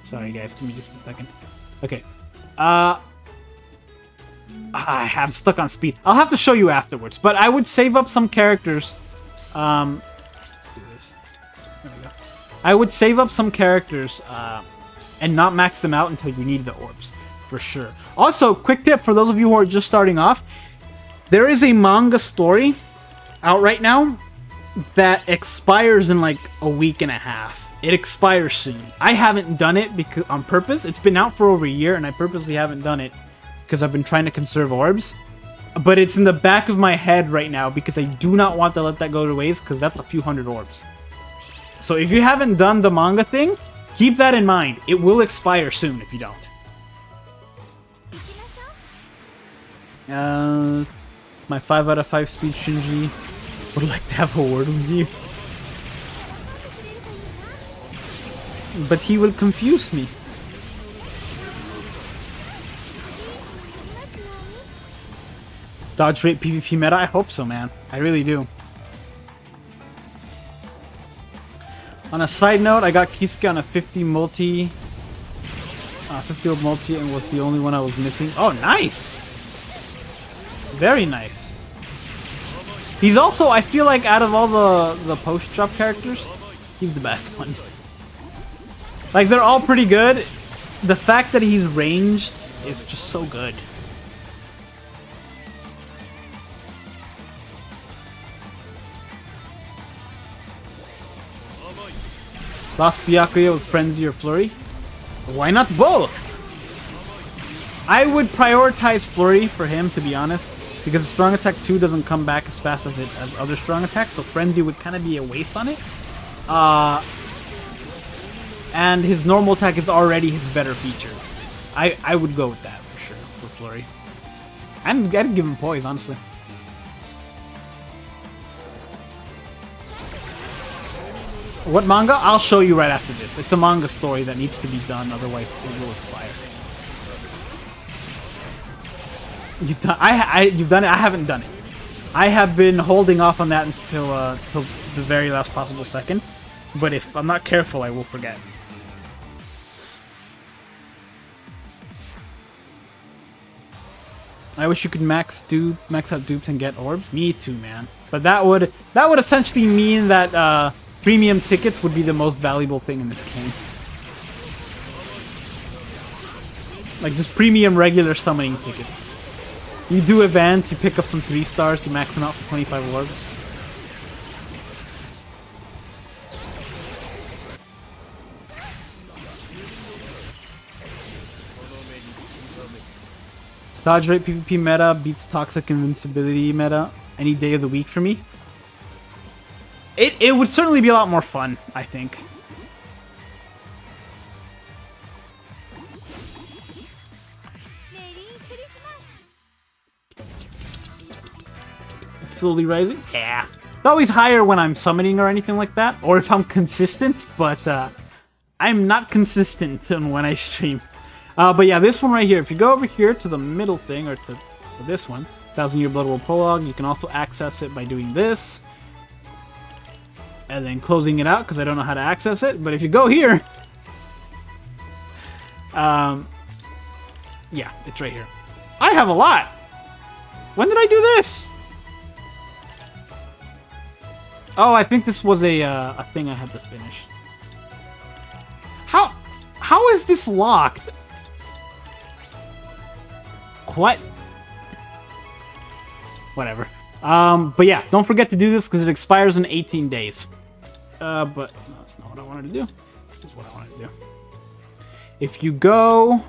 Sorry guys, give me just a second. Okay. I'm stuck on speed. I'll have to show you afterwards, but I would save up some characters. Let's do this. There we go. I would save up some characters and not max them out until you need the orbs, for sure. Also, quick tip for those of you who are just starting off. There is a manga story out right now that expires in like a week and a half. It expires soon. I haven't done it because on purpose. It's been out for over a year, and I purposely haven't done it because I've been trying to conserve orbs. But it's in the back of my head right now because I do not want to let that go to waste because that's a few hundred orbs. So if you haven't done the manga thing, keep that in mind. It will expire soon if you don't. My 5 out of 5 speed Shinji would like to have a word with you. But he will confuse me. Dodge rate PvP meta? I hope so, man. I really do. On a side note, I got Kisuke on a 50 multi. 50 old multi and was the only one I was missing. Oh, nice! Very nice. He's also, I feel like out of all the post-drop characters, he's the best one. Like, they're all pretty good. The fact that he's ranged is just so good. Lost Byakuya with Frenzy or Flurry? Why not both? I would prioritize Flurry for him, to be honest, because Strong Attack 2 doesn't come back as fast as other Strong Attacks, so Frenzy would kind of be a waste on it. And his normal attack is already his better feature. I would go with that for sure, for Flurry. I'd give him Poise, honestly. What manga? I'll show you right after this. It's a manga story that needs to be done, otherwise it will expire. You've done it? I haven't done it. I have been holding off on that until till the very last possible second. But if I'm not careful, I will forget. I wish you could max out dupes and get orbs. Me too, man. But that would essentially mean that premium tickets would be the most valuable thing in this game. Like just premium regular summoning tickets. You do events, you pick up some 3 stars, you max them out for 25 orbs. Dodge rate PvP meta beats toxic invincibility meta any day of the week for me. It would certainly be a lot more fun, I think. Slowly rising? Yeah. It's always higher when I'm summoning or anything like that, or if I'm consistent, but I'm not consistent when I stream. But yeah, this one right here, if you go over here to the middle thing, or to this one, 1000-Year Blood World Prologue, you can also access it by doing this. And then closing it out, because I don't know how to access it. But if you go here... yeah, it's right here. I have a lot! When did I do this? Oh, I think this was a thing I had to finish. How is this locked? What? Whatever. But yeah, don't forget to do this because it expires in 18 days. But no, that's not what I wanted to do. This is what I wanted to do. If you go...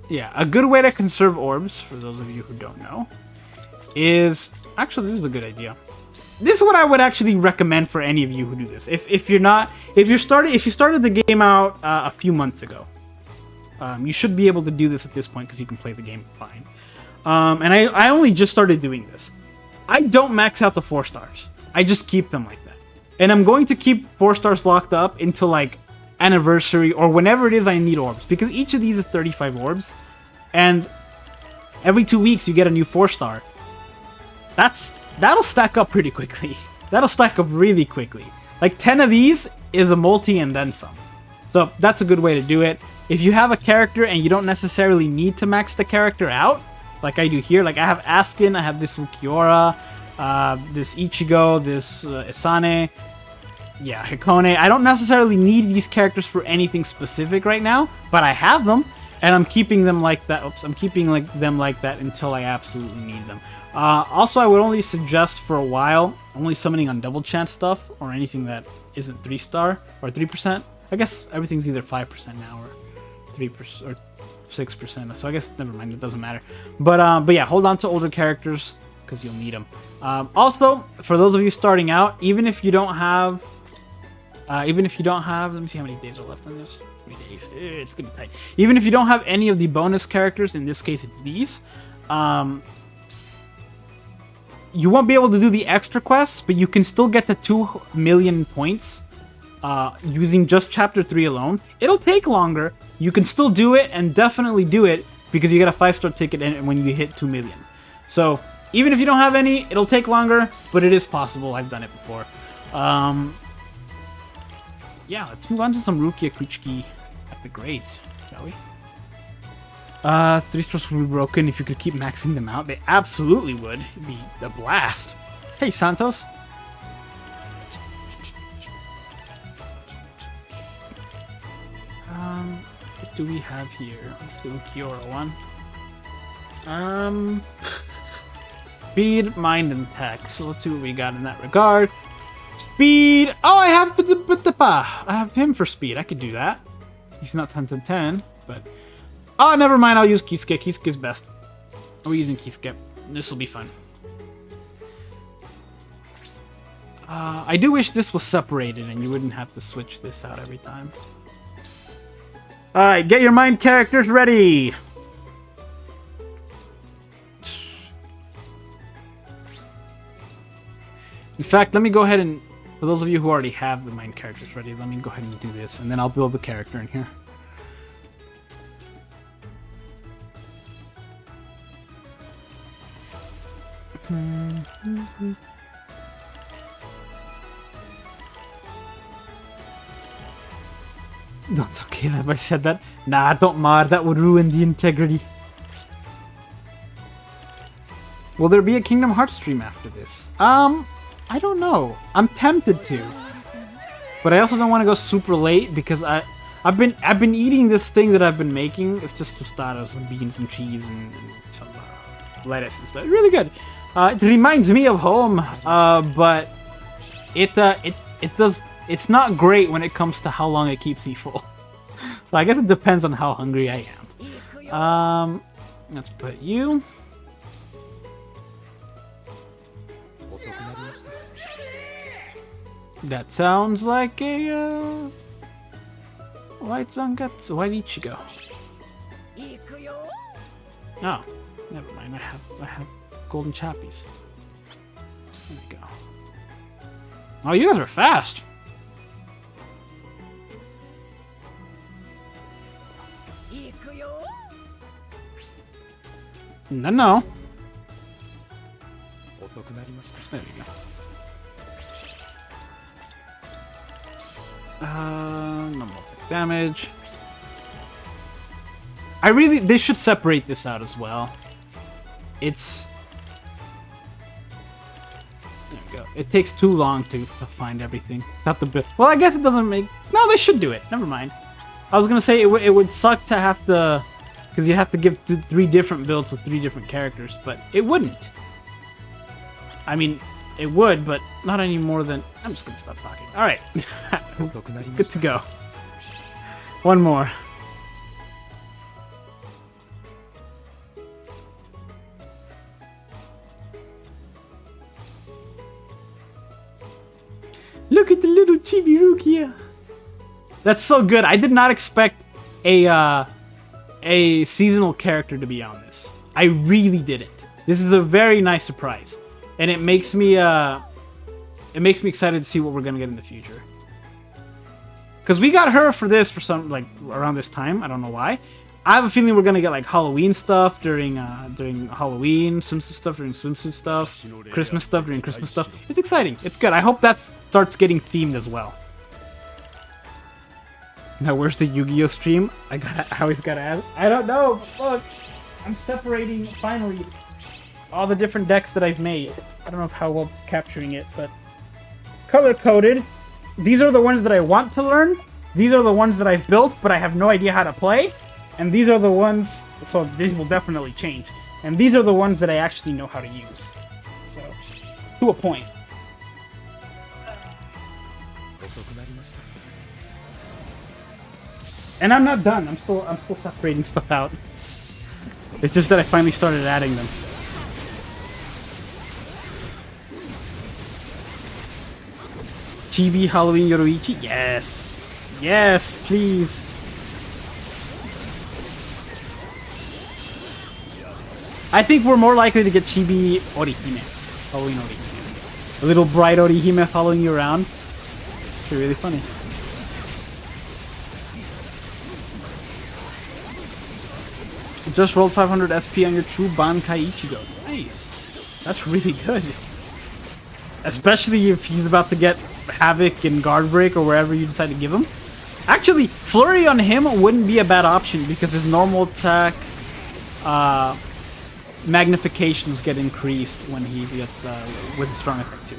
Yeah, a good way to conserve orbs, for those of you who don't know, is... Actually, this is a good idea. This is what I would actually recommend for any of you who do this. If you started the game out a few months ago, you should be able to do this at this point because you can play the game fine. And I only just started doing this. I don't max out the 4 stars. I just keep them like that. And I'm going to keep 4 stars locked up until like anniversary or whenever it is I need orbs, because each of these is 35 orbs, and every 2 weeks you get a new 4-star. That'll stack up pretty quickly. That'll stack up really quickly. Like 10 of these is a multi and then some. So that's a good way to do it. If you have a character and you don't necessarily need to max the character out, like I do here, like I have Askin, I have this Ukiora, this Ichigo, this Isane, yeah, Hikone. I don't necessarily need these characters for anything specific right now, but I have them, and I'm keeping them like that. Oops, I'm keeping them like that until I absolutely need them. Also, I would only suggest for a while only summoning on double chance stuff or anything that isn't 3-star or 3%. I guess everything's either 5% now or 3% or 6%. So I guess never mind, it doesn't matter. But yeah, hold on to older characters because you'll need them. Also, for those of you starting out, even if you don't have, let me see how many days are left on this. How many days? It's gonna be tight. Even if you don't have any of the bonus characters, in this case it's these, you won't be able to do the extra quests, but you can still get to 2 million points using just Chapter 3 alone. It'll take longer. You can still do it, and definitely do it, because you get a 5-star ticket when you hit 2 million. So, even if you don't have any, it'll take longer, but it is possible. I've done it before. Yeah, let's move on to some Rukia Kuchiki epic grades, shall we? 3 stars would be broken if you could keep maxing them out. They absolutely would. It'd be a blast. Hey, Santos. What do we have here? Let's do a Kiora one. Speed, mind, and tech. So let's see what we got in that regard. Speed. Oh, I have him for speed. I could do that. He's not 10/10, but oh, never mind. I'll use Kisuke. Kisuke's best. We're using Kisuke. This will be fun. I do wish this was separated and you wouldn't have to switch this out every time. Alright, get your mind characters ready! In fact, let me go ahead and, for those of you who already have the mind characters ready, let me go ahead and do this, and then I'll build the character in here. Don't okay if I said that. Nah, don't mod. That would ruin the integrity. Will there be a Kingdom Hearts stream after this? I don't know. I'm tempted to, but I also don't want to go super late because I've been eating this thing that I've been making. It's just tostadas with beans and cheese and some lettuce and stuff. Really good. It reminds me of home, but it's not great when it comes to how long it keeps you full. So I guess it depends on how hungry I am. Let's put you. That sounds like a White Zangetsu, White Ichigo. Oh, never mind. I have golden chappies. There we go. Oh, you guys are fast. No. There we go. No more damage. They should separate this out as well. There we go. It takes too long to find everything. Not the bit. Well, I guess it doesn't make. No, they should do it. Never mind. I was gonna say it would suck to have to, because you have to give 3 different builds with 3 different characters, but it wouldn't. I mean, it would, but not any more than. I'm just gonna stop talking. All right, good to go. One more. Look at the little chibi Rukia. That's so good. I did not expect a seasonal character to be on this. I really didn't. This is a very nice surprise, and it makes me it makes me excited to see what we're gonna get in the future. Because we got her for this for some, like, around this time. I don't know why. I have a feeling we're gonna get, like, Halloween stuff during Halloween, swimsuit stuff during swimsuit stuff, Christmas stuff during Christmas stuff. It's exciting. It's good. I hope that starts getting themed as well. Now, where's the Yu-Gi-Oh stream? I always gotta ask. I don't know, but look, I'm separating, finally, all the different decks that I've made. I don't know how well capturing it, but color-coded. These are the ones that I want to learn. These are the ones that I've built, but I have no idea how to play. And these are the ones, so these will definitely change. And these are the ones that I actually know how to use. So, to a point. And I'm not done. I'm still separating stuff out. It's just that I finally started adding them. Chibi Halloween Yoruichi? Yes! Yes, please! I think we're more likely to get Chibi Orihime. Halloween Orihime. A little bright Orihime following you around. It's really funny. Just rolled 500 SP on your true Bankai Ichigo. Nice. That's really good. Especially if he's about to get Havoc and Guard Break or wherever you decide to give him. Actually, Flurry on him wouldn't be a bad option because his normal attack magnifications get increased when he gets with his strong attack too.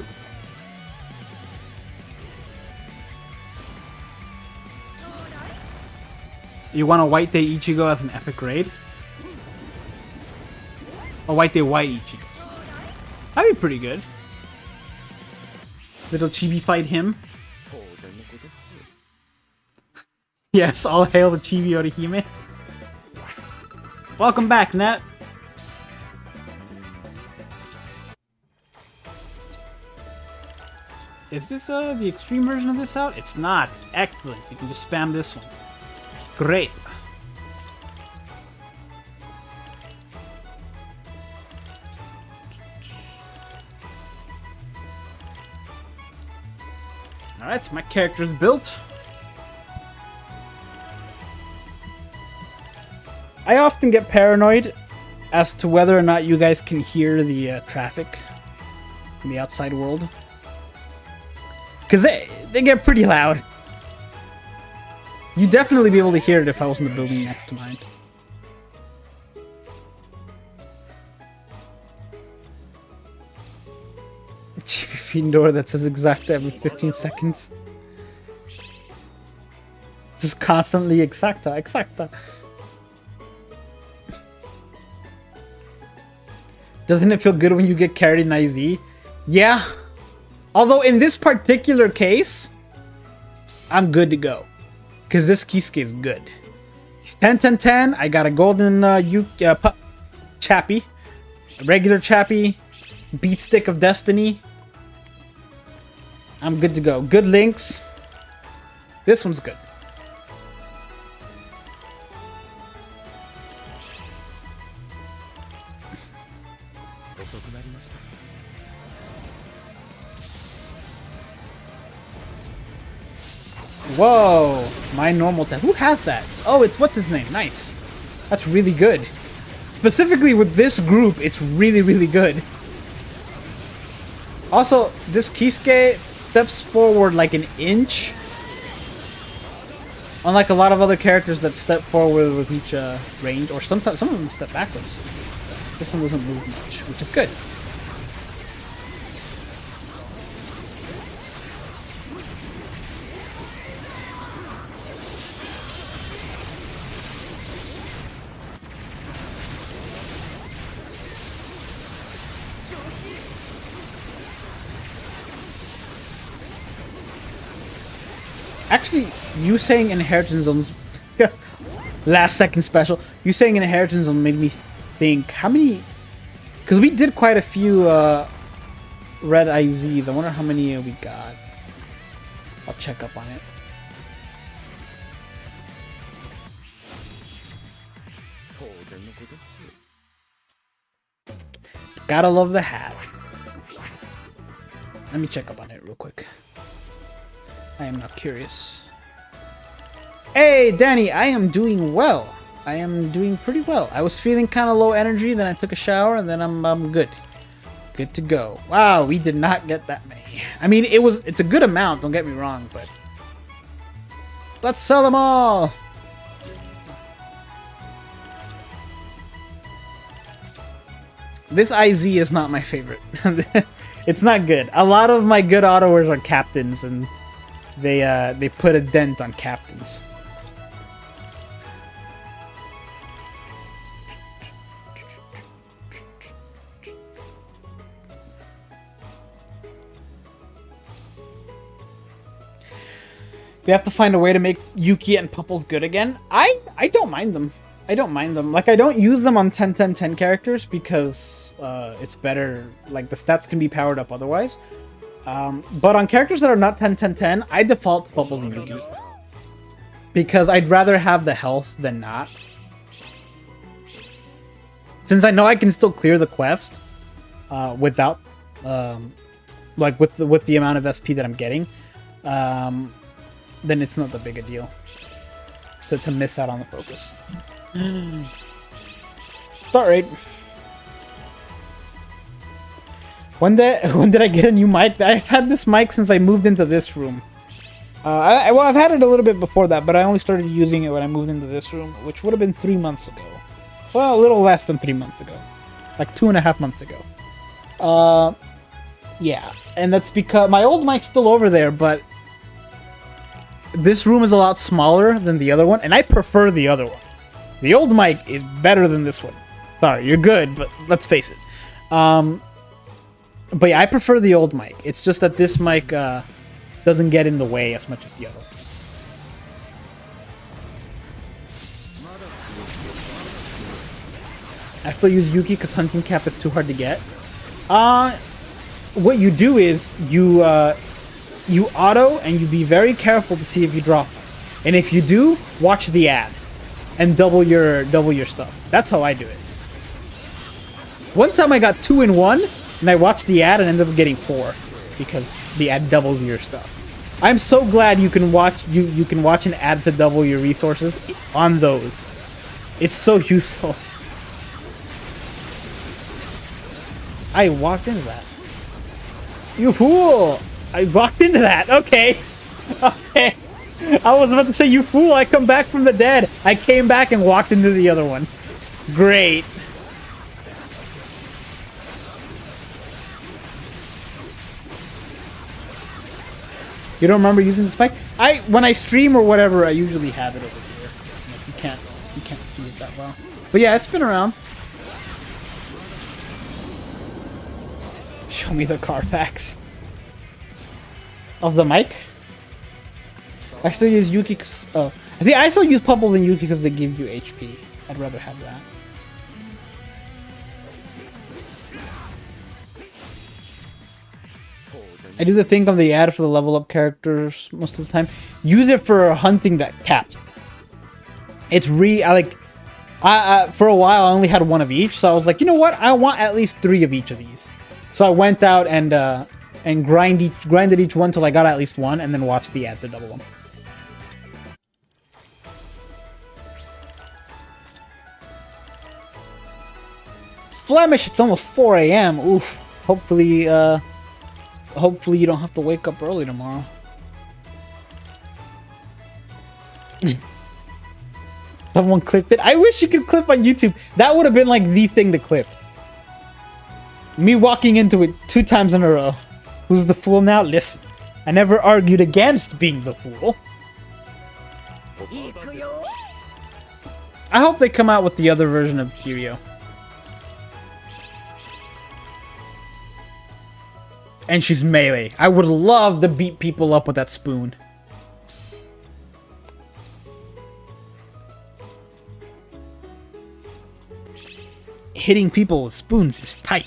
You want a White Day Ichigo as an epic raid? A White Day White Ichigo. That'd be pretty good. Little chibi fight him. Yes, all hail the Chibi Orihime. Welcome back, Net. Is this the extreme version of this out? It's not. Excellent. You can just spam this one. Great. Alright, my character's built. I often get paranoid as to whether or not you guys can hear the traffic in the outside world. Because they get pretty loud. You'd definitely be able to hear it if I was in the building next to mine. Findor that says exact every 15 seconds. Just constantly exacta, exacta. Doesn't it feel good when you get carried in IZ? Yeah. Although in this particular case, I'm good to go. Because this Kisuke is good. He's 10, 10, 10. I got a golden Chappie. A regular Chappie. Beat Stick of Destiny. I'm good to go. Good links. This one's good. Whoa, my normal tech. Who has that? Oh, it's what's his name? Nice. That's really good. Specifically with this group, it's really, really good. Also, this Kisuke steps forward like an inch. Unlike a lot of other characters that step forward with each range, or sometimes some of them step backwards. This one doesn't move much, which is good. Actually, you saying Inheritance Zones... last second special. You saying Inheritance Zone made me think, how many... Because we did quite a few red IZs. I wonder how many we got. I'll check up on it. Gotta love the hat. Let me check up on it real quick. I am now curious. Hey, Danny, I am doing well. I am doing pretty well. I was feeling kind of low energy, then I took a shower, and then I'm good. Good to go. Wow, we did not get that many. I mean, it's a good amount, don't get me wrong, but... Let's sell them all! This IZ is not my favorite. It's not good. A lot of my good autoers are captains, and they put a dent on captains. We have to find a way to make Yuki and Pupples good again. I don't mind them. I don't mind them. Like, I don't use them on 10-10-10 characters because it's better. Like, the stats can be powered up otherwise. But on characters that are not 10-10-10, I default to Pupples and Yuki. Because I'd rather have the health than not. Since I know I can still clear the quest without, like, with the amount of SP that I'm getting. Then it's not that big a deal to miss out on the focus. Start rate. When did I get a new mic? I've had this mic since I moved into this room. Well, I've had it a little bit before that, but I only started using it when I moved into this room, which would have been 3 months ago. Well, a little less than 3 months ago. Like 2.5 months ago. Yeah. And that's because my old mic's still over there, but this room is a lot smaller than the other one, and I prefer the other one. The old mic is better than this one. Sorry, you're good, but let's face it. But yeah, I prefer the old mic. It's just that this mic doesn't get in the way as much as the other one. I still use Yuki because Hunting Cap is too hard to get. What you do is you auto and you be very careful to see if you drop them. And if you do, watch the ad and double your stuff. That's how I do it. One time I got 2 in 1 and I watched the ad and ended up getting 4 because the ad doubles your stuff. I'm so glad you can watch you can watch an ad to double your resources on those. It's so useful. I walked into that. You fool! I walked into that. Okay. Okay. I was about to say, you fool, I come back from the dead. I came back and walked into the other one. Great. You don't remember using the spike? When I stream or whatever, I usually have it over here. Like, you can't see it that well. But yeah, it's been around. Show me the Carfax. Of the mic? I still use Yuki because... Oh. See, I still use Pupples and Yuki because they give you HP. I'd rather have that. I do the thing on the ad for the level up characters most of the time. Use it for hunting that caps. It's for a while I only had 1 of each, so I was like, you know what? I want at least 3 of each of these. So I went out and grinded each one till I got at least 1, and then watched the ad to double them. Flemish, it's almost 4 AM. Oof. Hopefully you don't have to wake up early tomorrow. Someone clipped it. I wish you could clip on YouTube. That would have been like the thing to clip. Me walking into it 2 times in a row. Who's the fool now? Listen, I never argued against being the fool. I hope they come out with the other version of Kiryu. And she's melee. I would love to beat people up with that spoon. Hitting people with spoons is tight.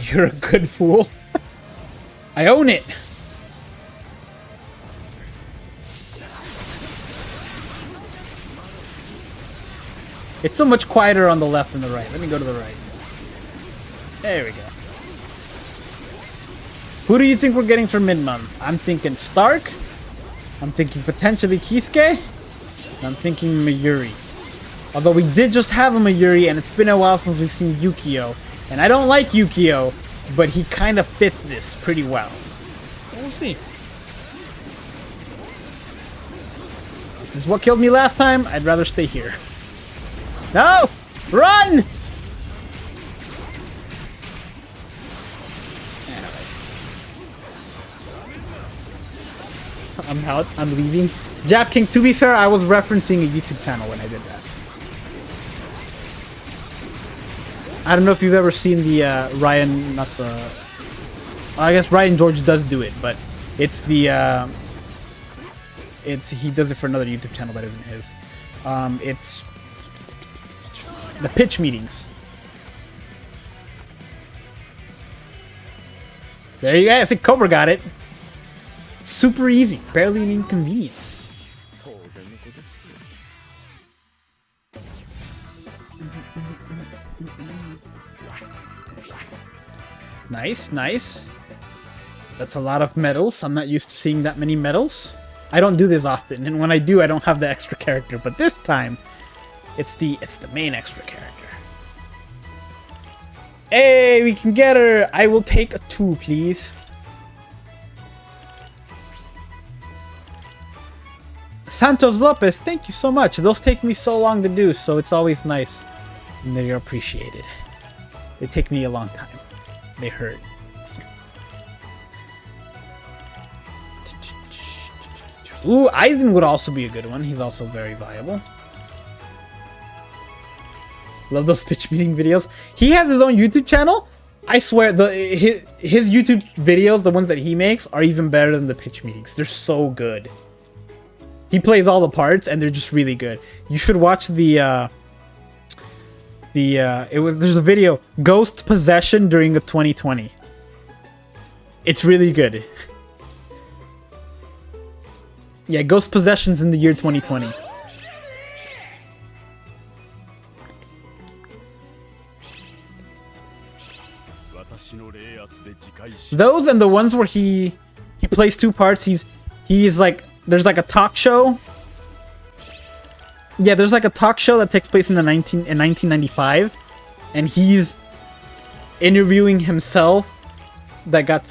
You're a good fool. I own it. It's so much quieter on the left than the right. Let me go to the right. There we go. Who do you think we're getting for mid-month? I'm thinking Stark. I'm thinking potentially Kisuke. And I'm thinking Mayuri. Although we did just have a Mayuri, and it's been a while since we've seen Yukio. And I don't like Yukio, but he kind of fits this pretty well. We'll see. This is what killed me last time. I'd rather stay here. No! Run! I'm out. I'm leaving. Jap King, to be fair, I was referencing a YouTube channel when I did that. I don't know if you've ever seen the Ryan, not the... I guess Ryan George does do it, but it's the... he does it for another YouTube channel that isn't his. It's... the pitch meetings. There you go. I think Cobra got it. Super easy. Barely an inconvenience. Nice, nice. That's a lot of medals. I'm not used to seeing that many medals. I don't do this often, and when I do, I don't have the extra character. But this time, it's the main extra character. Hey, we can get her. I will take a 2, please. Santos Lopez, thank you so much. Those take me so long to do, so it's always nice. And they're appreciated. They take me a long time. They hurt. Ooh, Aizen would also be a good one. He's also very viable. Love those pitch meeting videos. He has his own YouTube channel. I swear, his YouTube videos, the ones that he makes, are even better than the pitch meetings. They're so good. He plays all the parts, and they're just really good. You should watch there's a video, Ghost Possession during the 2020. It's really good. Yeah, Ghost Possessions in the year 2020. Those and the ones where he plays 2 parts. He's like, there's like a talk show. Yeah, there's like a talk show that takes place in 1995, and he's interviewing himself. That got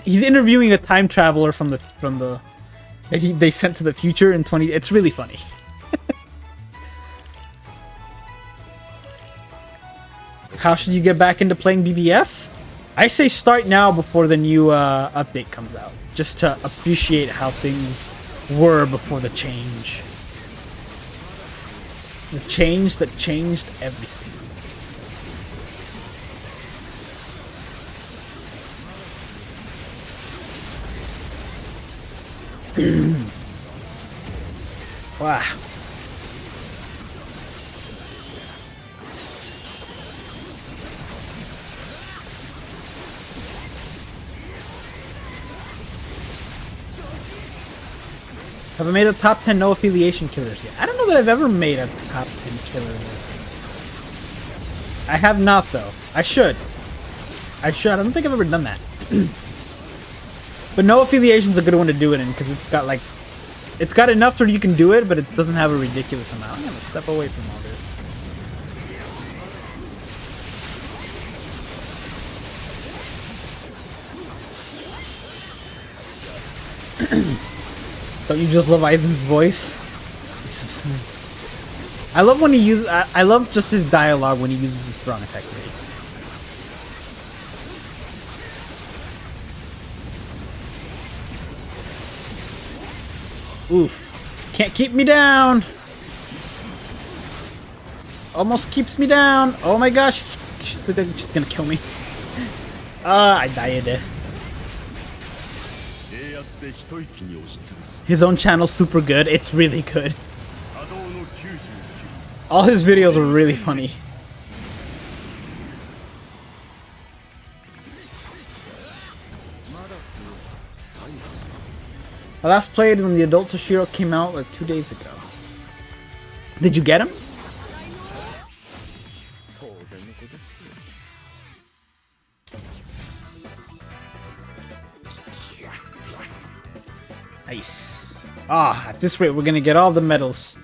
he's interviewing a time traveler from the that they sent to the future in 20. It's really funny. How should you get back into playing BBS? I say start now before the new update comes out, just to appreciate how things were before the change. The change that changed everything. Wow. Have I made a top 10 no affiliation killers yet? I don't know that I've ever made a top 10 killer list. I have not, though. I should. I don't think I've ever done that. But no affiliation's a good one to do it in, because it's got like... It's got enough so you can do it, but it doesn't have a ridiculous amount. I'm gonna step away from all this. Don't you just love Aizen's voice? He's so smooth. I love when he uses... I love just his dialogue when he uses his strong attack rate. Oof. Can't keep me down. Almost keeps me down. Oh my gosh. She's gonna kill me. I died. His own channel's super good. It's really good. All his videos are really funny. I last played when the adult Toshiro came out like 2 days ago. Did you get him? Nice. Ah, at this rate, we're gonna get all the medals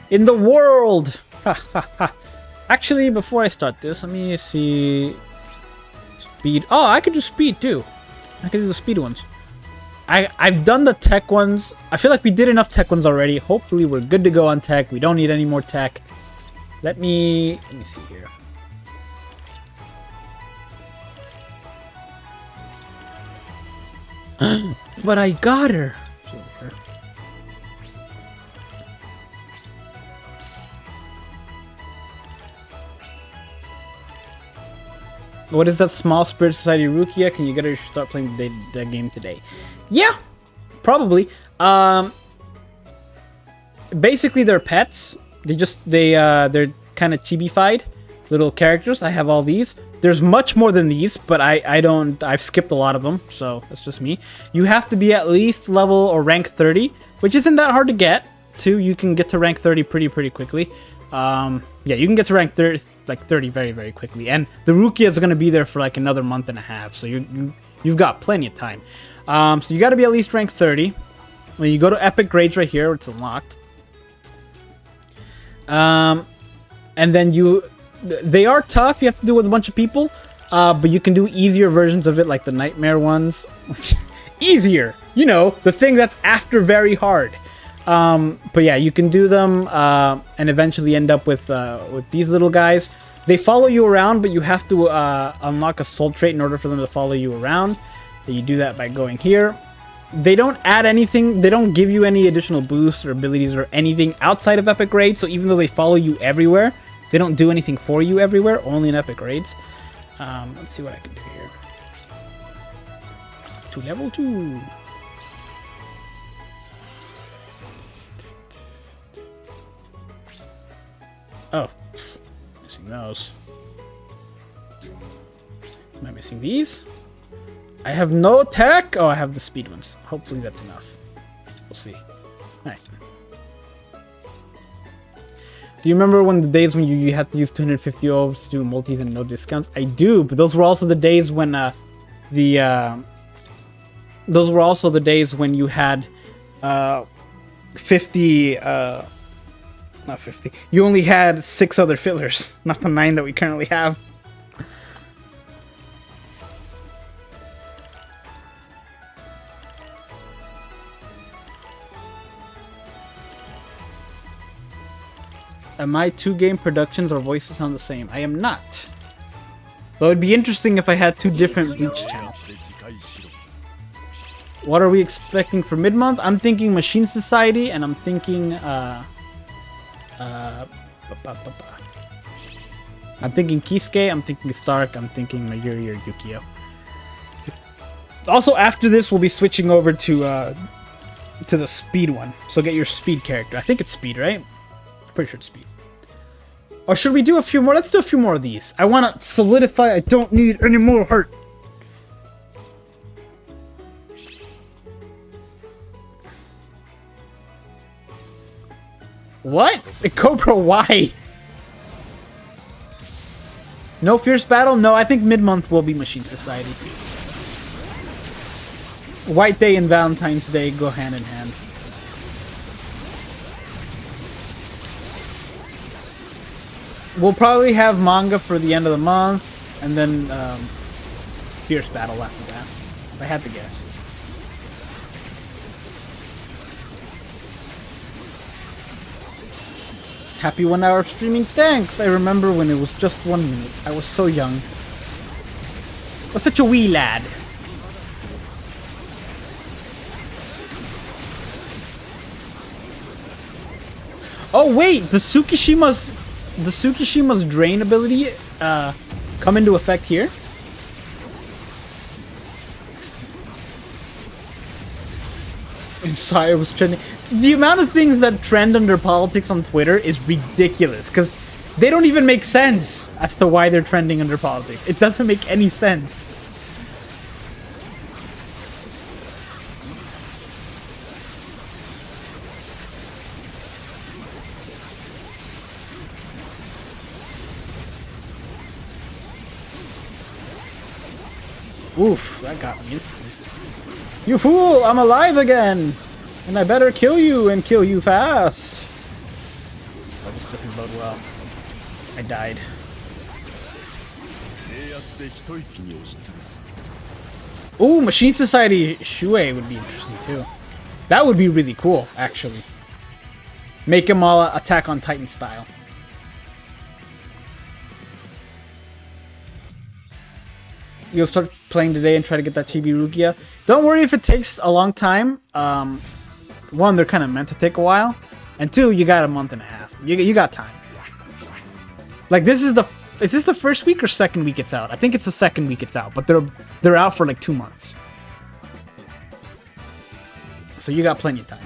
in the world. Ha ha ha. Actually, before I start this, let me see. Speed. Oh, I could do speed too. I could do the speed ones. I've done the tech ones. I feel like we did enough tech ones already. Hopefully, we're good to go on tech. We don't need any more tech. Let me see here. But I got her. What is that small spirit society Rukia? Can you get her to start playing the game today? Yeah, probably. Basically, they're pets. They're kind of chibi-fied little characters. I have all these. There's much more than these, but I've skipped a lot of them, so that's just me. You have to be at least level or rank 30, which isn't that hard to get to. You can get to rank 30 pretty quickly. Yeah, you can get to rank 30 very, very quickly. And the Rukia is going to be there for like another month and a half, so you've got plenty of time. So you got to be at least rank 30. When you go to epic grades right here, it's unlocked. And then they are tough. You have to do it with a bunch of people, but you can do easier versions of it, like the nightmare ones. Which easier, you know, the thing that's after very hard. But yeah, you can do them and eventually end up with these little guys. They follow you around, but you have to unlock a soul trait in order for them to follow you around. You do that by going here. They don't add anything. They don't give you any additional boosts or abilities or anything outside of epic grades. So even though they follow you everywhere, they don't do anything for you everywhere. Only in epic grades. Let's see what I can do here. To level 2. Oh, missing those. Am I missing these? I have no tech. Oh, I have the speed ones. Hopefully that's enough. We'll see. Alright. Do you remember the days when you had to use 250 orbs to do multis and no discounts? I do, but those were also the days when those were also the days when you had 50 not 50. You only had 6 other fillers, not the 9 that we currently have. Am I 2 game productions or voices sound the same? I am not. Though it'd be interesting if I had 2 different Bleach channels. What are we expecting for mid-month? I'm thinking Machine Society, and I'm thinking I'm thinking Kisuke, I'm thinking Stark, I'm thinking Mayuri or Yukio. Also, after this, we'll be switching over to the speed one. So get your speed character. I think it's speed, right? Pretty sure it's speed. Or should we do a few more? Let's do a few more of these. I want to solidify I don't need any more heart. What? The Cobra, why? No Fierce Battle? No, I think mid-month will be Machine Society. White Day and Valentine's Day go hand in hand. We'll probably have manga for the end of the month, and then Fierce Battle after that, if I had to guess. Happy 1 hour of streaming, thanks! I remember when it was just 1 minute. I was so young. I was such a wee lad. Oh wait, the Tsukishima's drain ability come into effect here. Inside I was trending. The amount of things that trend under politics on Twitter is ridiculous because they don't even make sense as to why they're trending under politics. It doesn't make any sense. Oof, that got me instantly. You fool! I'm alive again! And I better kill you and kill you fast! Oh, this doesn't bode well. I died. Ooh, Machine Society Shuei would be interesting too. That would be really cool, actually. Make them all Attack on Titan style. You'll start playing today and try to get that Chibi Rukia. Don't worry if it takes a long time. One, they're kind of meant to take a while. And two, you got a month and a half. You got time. Like, this is the... Is this the first week or second week it's out? I think it's the second week it's out, but they're out for like 2 months. So you got plenty of time.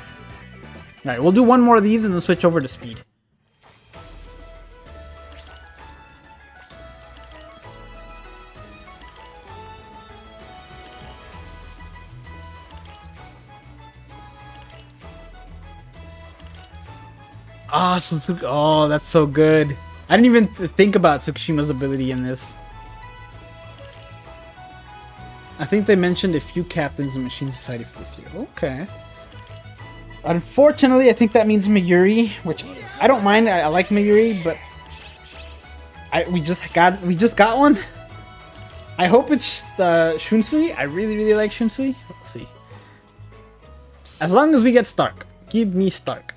Alright, we'll do one more of these and then switch over to speed. Ah, oh, that's so good. I didn't even think about Tsukushima's ability in this. I think they mentioned a few captains in Machine Society for this year. Okay. Unfortunately, I think that means Mayuri, which I don't mind. I like Mayuri, but we just got one. I hope it's Shunsui. I really like Shunsui. Let's see. As long as we get Stark, give me Stark.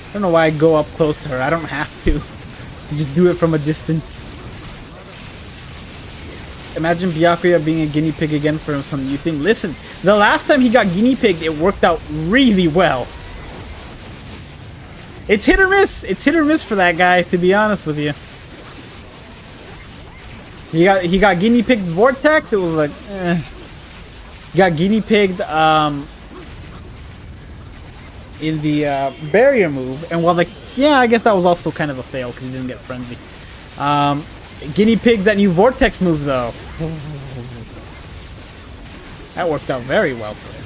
I don't know why I go up close to her. I don't have to. Just do it from a distance. Imagine Byakuya being a guinea pig again for some new thing. Listen, the last time he got guinea pigged, it worked out really well. It's hit or miss. It's hit or miss for that guy, to be honest with you. He got guinea pigged Vortex. It was like, eh. He got guinea pigged in the barrier move, and while like, yeah, I guess that was also kind of a fail because he didn't get frenzy. Guinea pig that new Vortex move though. That worked out very well for him.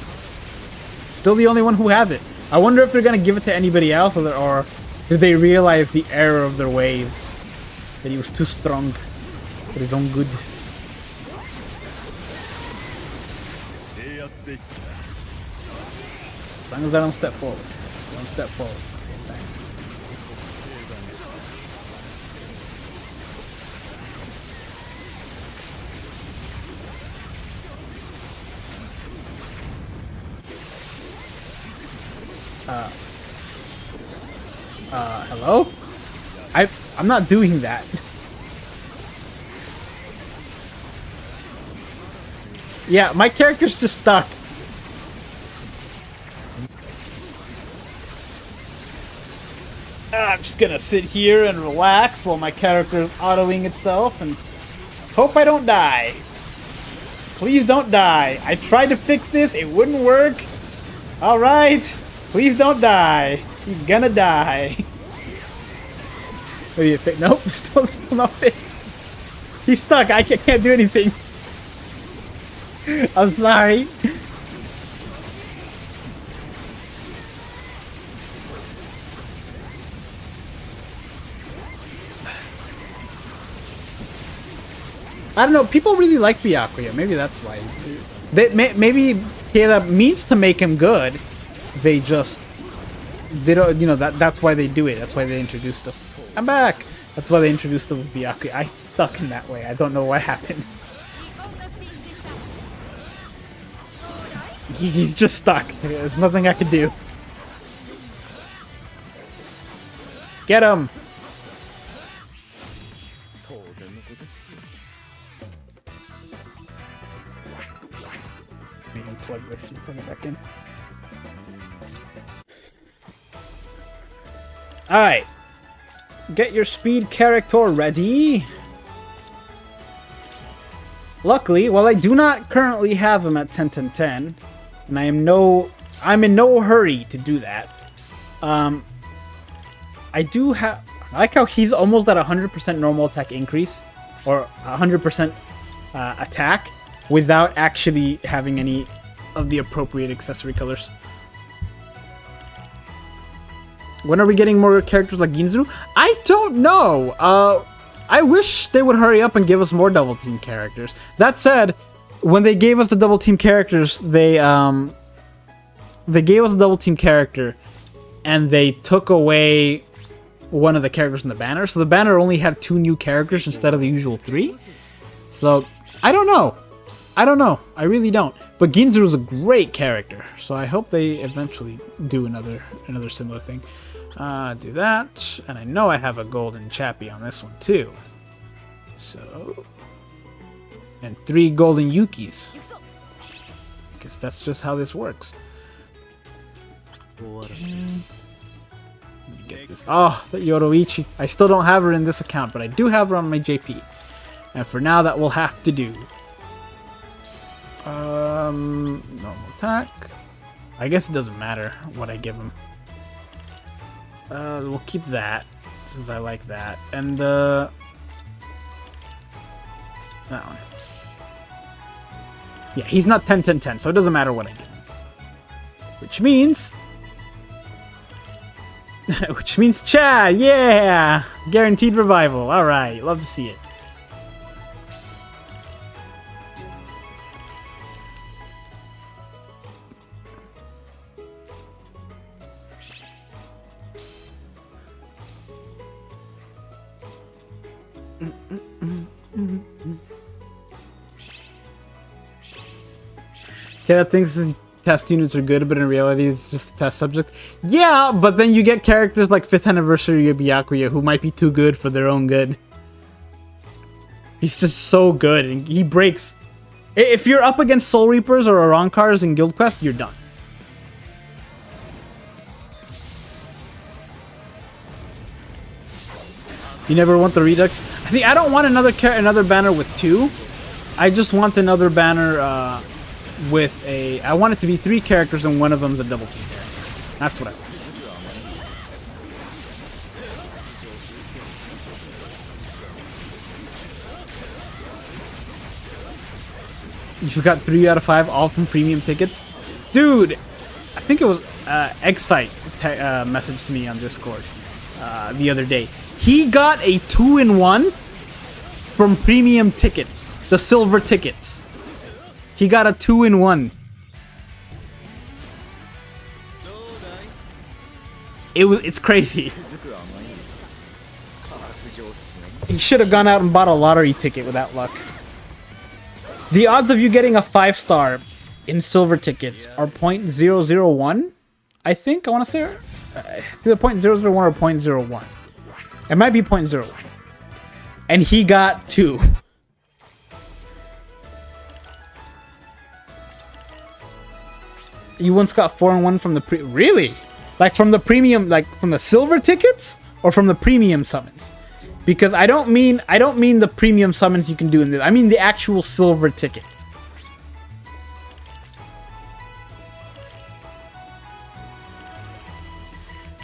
Still the only one who has it. I wonder if they're gonna give it to anybody else, or did they realize the error of their ways? That he was too strong for his own good. As long as I don't step forward. Don't step forward at the same time. Hello? I'm not doing that. Yeah, my character's just stuck. I'm just gonna sit here and relax while my character is autoing itself and hope I don't die. Please don't die. I tried to fix this, it wouldn't work. Alright, please don't die. He's gonna die. Maybe it nope, still not fixed. He's stuck, I can't do anything. I'm sorry. I don't know, people really like Byakuya, maybe that's why. Maybe Kayla means to make him good, they don't, you know, that's why they do it, that's why they introduced him. I'm back! That's why they introduced him with Byakuya. I stuck in that way, I don't know what happened. He's just stuck, there's nothing I can do. Get him! Plug this and plug it back in. Alright. Get your speed character ready. Luckily, while I do not currently have him at 10-10-10, and I am no I'm in no hurry to do that. I do have... I like how he's almost at 100% normal attack increase. Or 100% attack. Without actually having any of the appropriate accessory colors. When are we getting more characters like Ginzuru? I don't know. I wish they would hurry up and give us more double team characters. That said, when they gave us the double team characters, they gave us a double team character and they took away one of the characters in the banner. So the banner only had 2 new characters instead of the usual 3. So I don't know. I really don't. But Ginzuru is a great character, so I hope they eventually do another similar thing. Do that, and I know I have a golden Chappie on this one too. So, and 3 golden Yukis, because that's just how this works. Okay. Get this. Oh, that Yoroichi. I still don't have her in this account, but I do have her on my JP, and for now that will have to do. Normal attack. I guess it doesn't matter what I give him. We'll keep that, since I like that. And, that one. Yeah, he's not 10-10-10, so it doesn't matter what I give him. Which means... which means Cha! Yeah! Guaranteed revival. Alright, love to see it. Cat thinks test units are good, but in reality it's just a test subject. Yeah, but then you get characters like 5th Anniversary of Byakuya who might be too good for their own good. He's just so good, and he breaks... If you're up against Soul Reapers or Arankars in Guild Quest, you're done. You never want the Redux? See, I don't want another banner with 2. I just want another banner with a... I want it to be 3 characters and one of them's a double team character. That's what I want. You got 3 out of 5, all from premium tickets? Dude, I think it was Excite messaged me on Discord the other day. He got a 2-in-1 from premium tickets. The silver tickets. He got a 2-in-1. It's crazy. He should have gone out and bought a lottery ticket with that luck. The odds of you getting a 5-star in silver tickets are 0.001. I think, I want to say it's either 0.001 or 0.01. It might be 0.01. And he got 2. You once got 4-in-1 from the really? Like from the premium, like from the silver tickets? Or from the premium summons? Because I don't mean the premium summons you can do in this. I mean the actual silver tickets.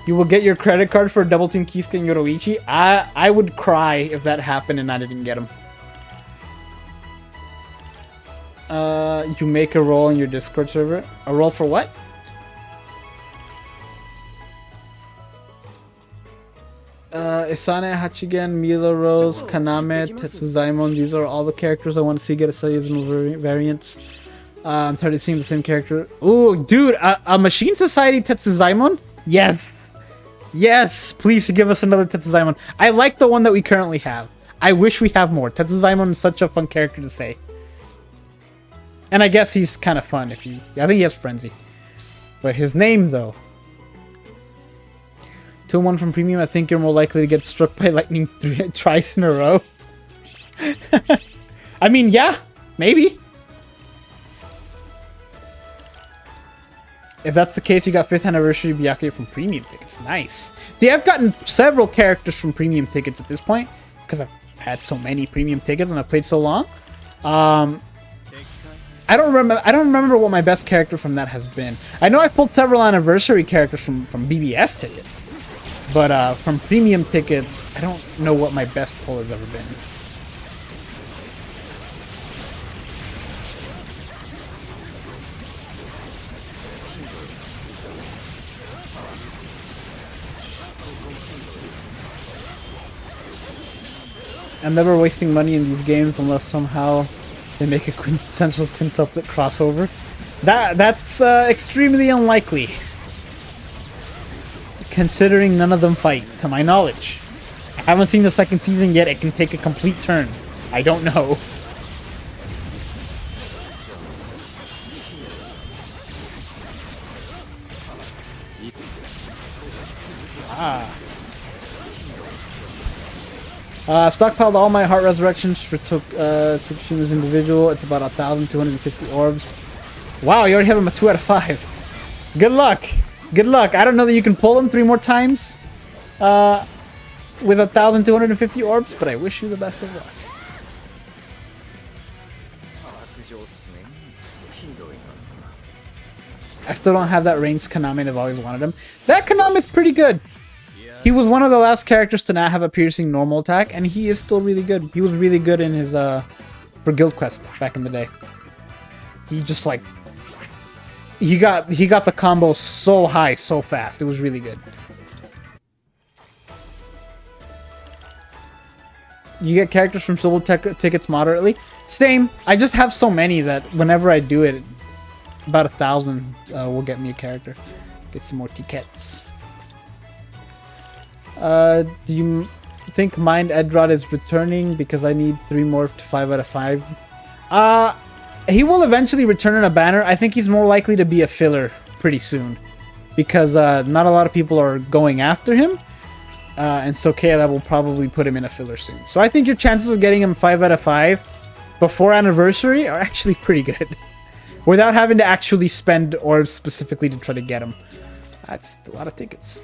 You will get your credit card for Double Team Kisuke and Yoroichi. I would cry if that happened and I didn't get them. You make a roll in your Discord server. A roll for what? Isane, Hachigen, Mila Rose, Kaname, Tetsuzaimon. These are all the characters I want to see get a seasonal variants. I'm tired of seeing the same character. Ooh, dude, a Machine Society Tetsuzaimon? Yes! Yes! Please give us another Tetsuzaimon. I like the one that we currently have. I wish we have more. Tetsuzaimon is such a fun character to say. And I guess he's kind of fun if you... I think he has Frenzy. But his name, though... 2-1 from premium, I think you're more likely to get struck by lightning twice in a row. I mean, yeah, maybe. If that's the case, you got 5th Anniversary Byakuya from premium tickets. Nice. See, I've gotten several characters from premium tickets at this point, because I've had so many premium tickets and I've played so long. I don't remember what my best character from that has been. I know I pulled several anniversary characters from BBS ticket, but from premium tickets, I don't know what my best pull has ever been. I'm never wasting money in these games unless somehow they make a quintessential quintuplet crossover. That's extremely unlikely, considering none of them fight, to my knowledge. I haven't seen the second season yet. It can take a complete turn. I don't know. Stockpiled all my heart resurrections for Tsukushima's individual. It's about 1,250 orbs. Wow, you already have him a 2 out of 5. Good luck. Good luck. I don't know that you can pull him 3 more times with 1,250 orbs, but I wish you the best of luck. I still don't have that ranged Konami, and I've always wanted him. That Konami's pretty good. He was one of the last characters to not have a piercing normal attack, and he is still really good. He was really good in his for Guild Quest back in the day. He just like he got the combo so high so fast. It was really good. You get characters from Silver tickets moderately. Same. I just have so many that whenever I do it, about 1,000 will get me a character. Get some more tickets. Do you think Mind Edrod is returning? Because I need 3 more to 5 out of 5. He will eventually return in a banner. I think he's more likely to be a filler pretty soon. Because not a lot of people are going after him. And so KLab will probably put him in a filler soon. So I think your chances of getting him 5 out of 5 before anniversary are actually pretty good. Without having to actually spend orbs specifically to try to get him. That's a lot of tickets.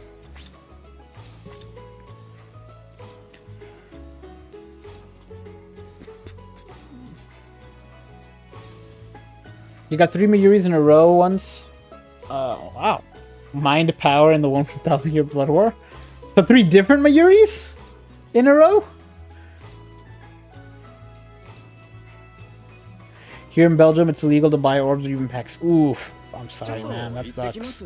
You got 3 Mayuris in a row once. Wow. Mind Power and the one from 1,000 Year Blood War. So 3 different Mayuris in a row? Here in Belgium, it's illegal to buy orbs or even packs. Oof. I'm sorry, man. That sucks.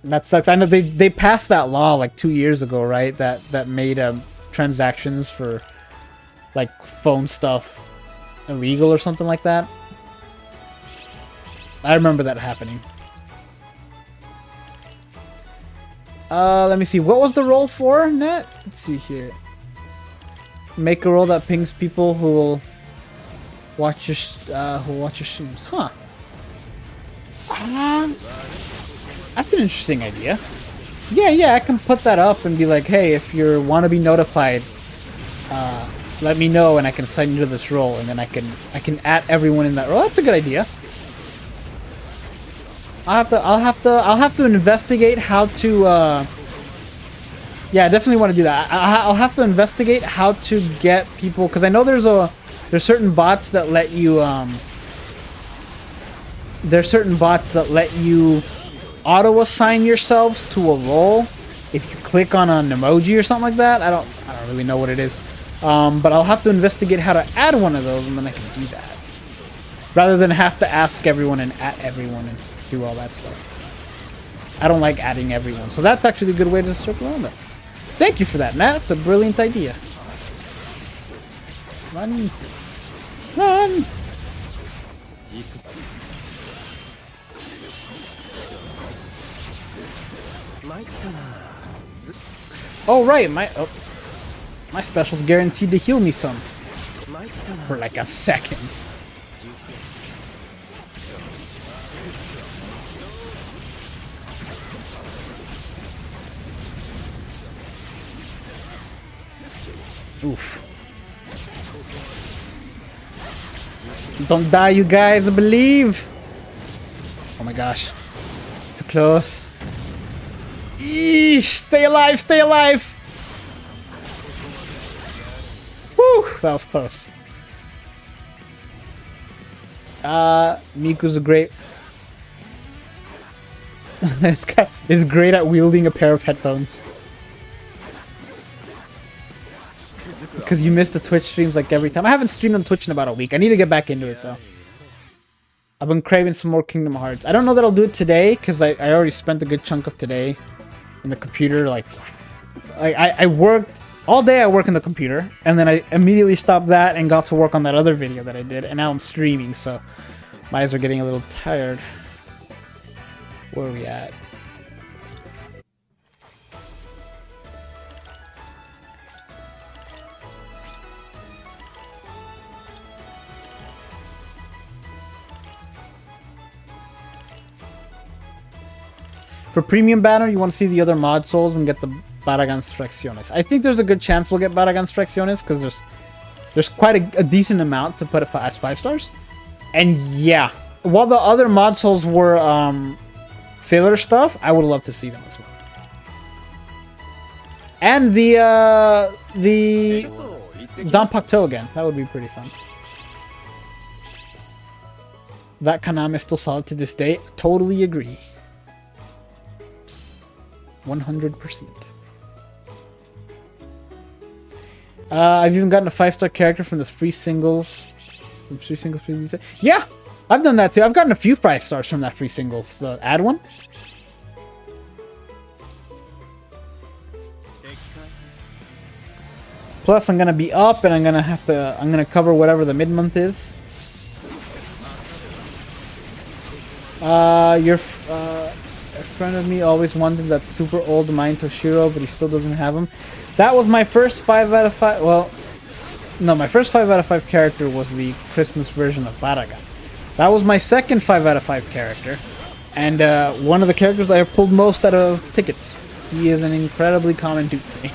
That sucks. I know they passed that law like 2 years ago, right? That made transactions for like phone stuff illegal or something like that. I remember that happening. Let me see. What was the roll for, Net? Let's see here. Make a roll that pings people who will watch your streams. Huh. That's an interesting idea. Yeah, I can put that up and be like, hey, if you want to be notified, let me know and I can sign you to this role, and then I can add everyone in that role. That's a good idea. I'll have to investigate how to yeah, I definitely want to do that. I'll have to investigate how to get people, because I know there's certain bots that let you auto assign yourselves to a role if you click on an emoji or something like that. I don't really know what it is. But I'll have to investigate how to add one of those, and then I can do that. Rather than have to ask everyone and add everyone and do all that stuff. I don't like adding everyone. So that's actually a good way to circle around it. Thank you for that, Matt. It's a brilliant idea. Run. Run! Oh, right. My special's guaranteed to heal me some. For like a second. Oof. Don't die, you guys, I believe. Oh my gosh. Too close. Eesh, stay alive, stay alive. Whew, that was close. Miku's a great... This guy is great at wielding a pair of headphones. Because you miss the Twitch streams like every time. I haven't streamed on Twitch in about a week. I need to get back into it though. I've been craving some more Kingdom Hearts. I don't know that I'll do it today because I already spent a good chunk of today in the computer. Like, I worked all day. I work in the computer, and then I immediately stopped that and got to work on that other video that I did. And now I'm streaming, so my eyes are getting a little tired. Where are we at? For premium banner, you want to see the other mod souls and get the Baragans Fracciones. I think there's a good chance we'll get Baragans Fracciones because there's quite a decent amount to put it as 5 stars. And yeah, while the other mod souls were filler stuff, I would love to see them as well. And the Zanpakuto again. That would be pretty fun. That Kaname is still solid to this day. Totally agree. 100%. I've even gotten a 5-star character from this free singles. Yeah, I've done that too. I've gotten a few 5 stars from that free singles. Add one. Plus, I'm gonna be up, and I'm gonna cover whatever the mid-month is. A friend of me always wanted that super old Mine Toshiro, but he still doesn't have him. That was my first 5 out of 5. Well, no, my first 5 out of 5 character was the Christmas version of Baraga. That was my second 5 out of 5 character, and one of the characters I have pulled most out of tickets. He is an incredibly common dupe for me.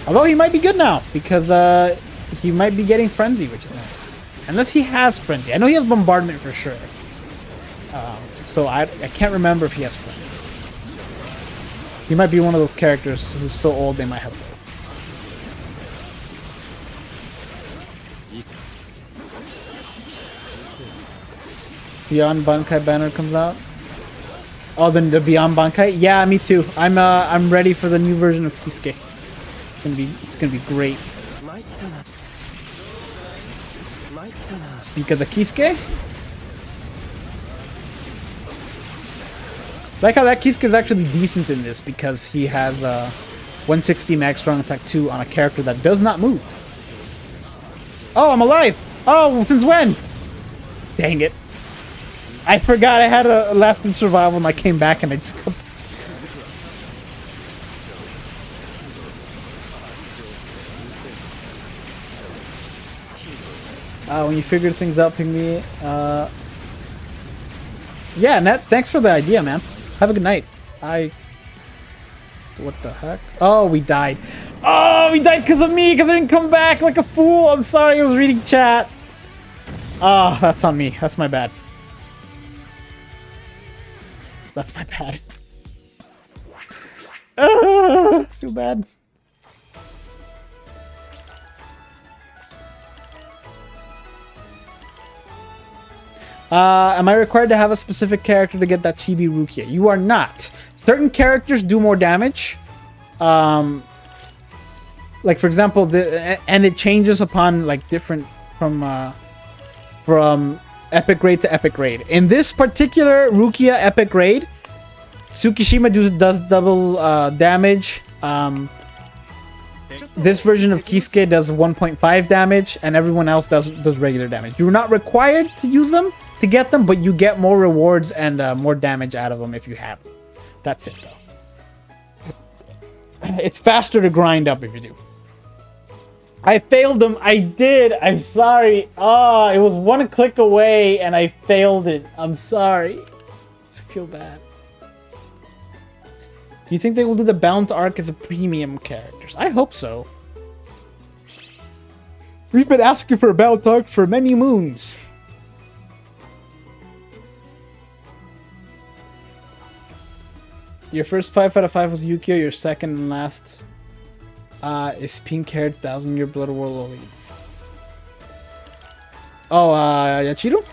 Although he might be good now, because he might be getting Frenzy, which is nice. Unless he has Frenzy. I know he has Bombardment for sure. So I can't remember if he has Frenzy. He might be one of those characters who's so old they might have both. Beyond Bankai banner comes out. Oh, then the Beyond Bankai? Yeah, me too. I'm ready for the new version of Kisuke. It's gonna be great. Speak of the Kisuke. I like how that Kisuke is actually decent in this because he has 160 max strong attack 2 on a character that does not move. Oh, I'm alive! Oh, since when? Dang it. I forgot I had a lasting survival and I came back and I just got... when you figure things out, ping me. Yeah, Net, thanks for the idea, man. Have a good night. What the heck? Oh, we died. Oh, we died because of me, because I didn't come back like a fool. I'm sorry, I was reading chat. Oh, that's on me. That's my bad. That's my bad. Too bad. Am I required to have a specific character to get that Chibi Rukia? You are not. Certain characters do more damage. Like for example, and it changes upon like different from epic grade to epic grade. In this particular Rukia epic grade, Tsukishima does double damage. This version of Kisuke does 1.5 damage, and everyone else does regular damage. You're not required to use them to get them, but you get more rewards and more damage out of them if you have them. That's it, though. It's faster to grind up if you do. I failed them. I did. I'm sorry. Oh, it was one click away, and I failed it. I'm sorry. I feel bad. Do you think they will do the Bound arc as a premium characters? I hope so. We've been asking for a Bound arc for many moons. Your first 5 out of 5 was Yukio. Your second and last is pink-haired 1000-year Blood World Elite. Oh, Yachiru?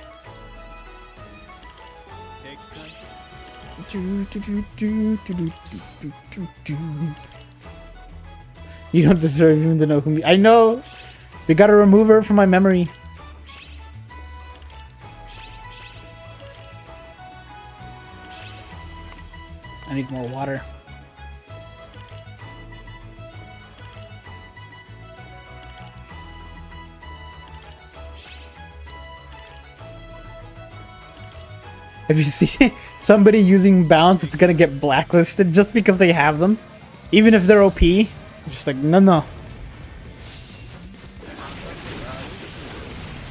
You don't deserve even to know who. I know. We gotta remove her from my memory. I need more water. If you see somebody using bounce, it's gonna get blacklisted just because they have them. Even if they're OP. Just like, no.